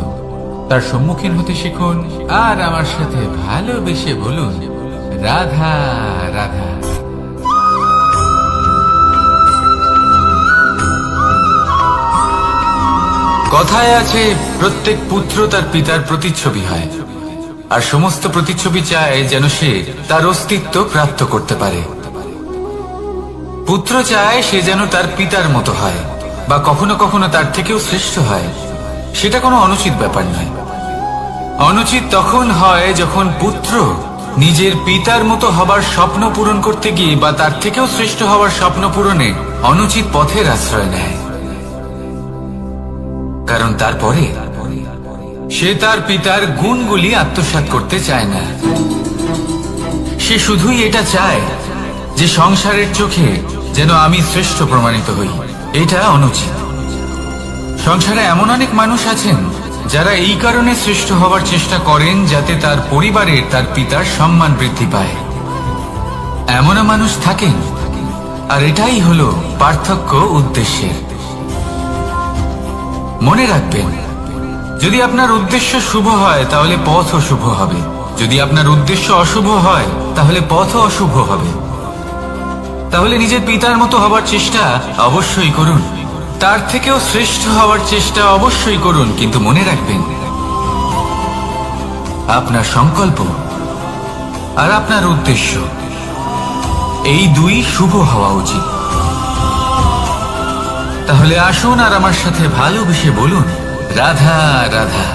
তার সম্মুখীন হতে শিখুন আর আমার সাথে ভালোবেসে বলুন, রাধা রাধা। কথায় আছে, প্রত্যেক পুত্র তার পিতার প্রতিচ্ছবি হয়, আর সমস্ত প্রতিচ্ছবি চায় যেন সে তার অস্তিত্ব প্রাপ্ত করতে পারে। পুত্র চায় সে যেন তার পিতার মতো হয়, বা কখনো কখনো তার থেকেও শ্রেষ্ঠ হয়। সেটা কোনো অনুচিত ব্যাপার নয়। অনুচিত তখন হয় যখন পুত্র নিজের পিতার মতো হবার স্বপ্ন পূরণ করতে গিয়ে বা তার থেকেও শ্রেষ্ঠ হওয়ার স্বপ্ন পূরণে অনুচিত পথের আশ্রয় নেয়। কারণ তারপরে সে তার পিতার গুণগুলি আত্মসাৎ করতে চায় না। সে শুধুই এটা চায় যে সংসারের চোখে যেন আমি শ্রেষ্ঠ প্রমাণিত হই। এটা অনুচিত। সংসারে এমন অনেক মানুষ আছেন যারা এই কারণে শ্রেষ্ঠ হওয়ার চেষ্টা করেন যাতে তার পরিবারের তার পিতার সম্মান বৃদ্ধি পায়। এমনও মানুষ থাকেন, আর এটাই হলো পার্থক্য উদ্দেশ্যের। মনে রাখবেন, যদি আপনার উদ্দেশ্য শুভ হয় তাহলে পথও শুভ হবে, যদি আপনার উদ্দেশ্য অশুভ হয় তাহলে পথও অশুভ হবে। তাহলে নিজের পিতার মতো হবার চেষ্টা অবশ্যই করুন, তার থেকেও শ্রেষ্ঠ হওয়ার চেষ্টা অবশ্যই করুন, কিন্তু মনে রাখবেন আপনার সংকল্প আর আপনার উদ্দেশ্য এই দুই শুভ হওয়া উচিত। তাহলে আসুন আর আমার সাথে ভালোবেসে বলুন, রাধা রাধা।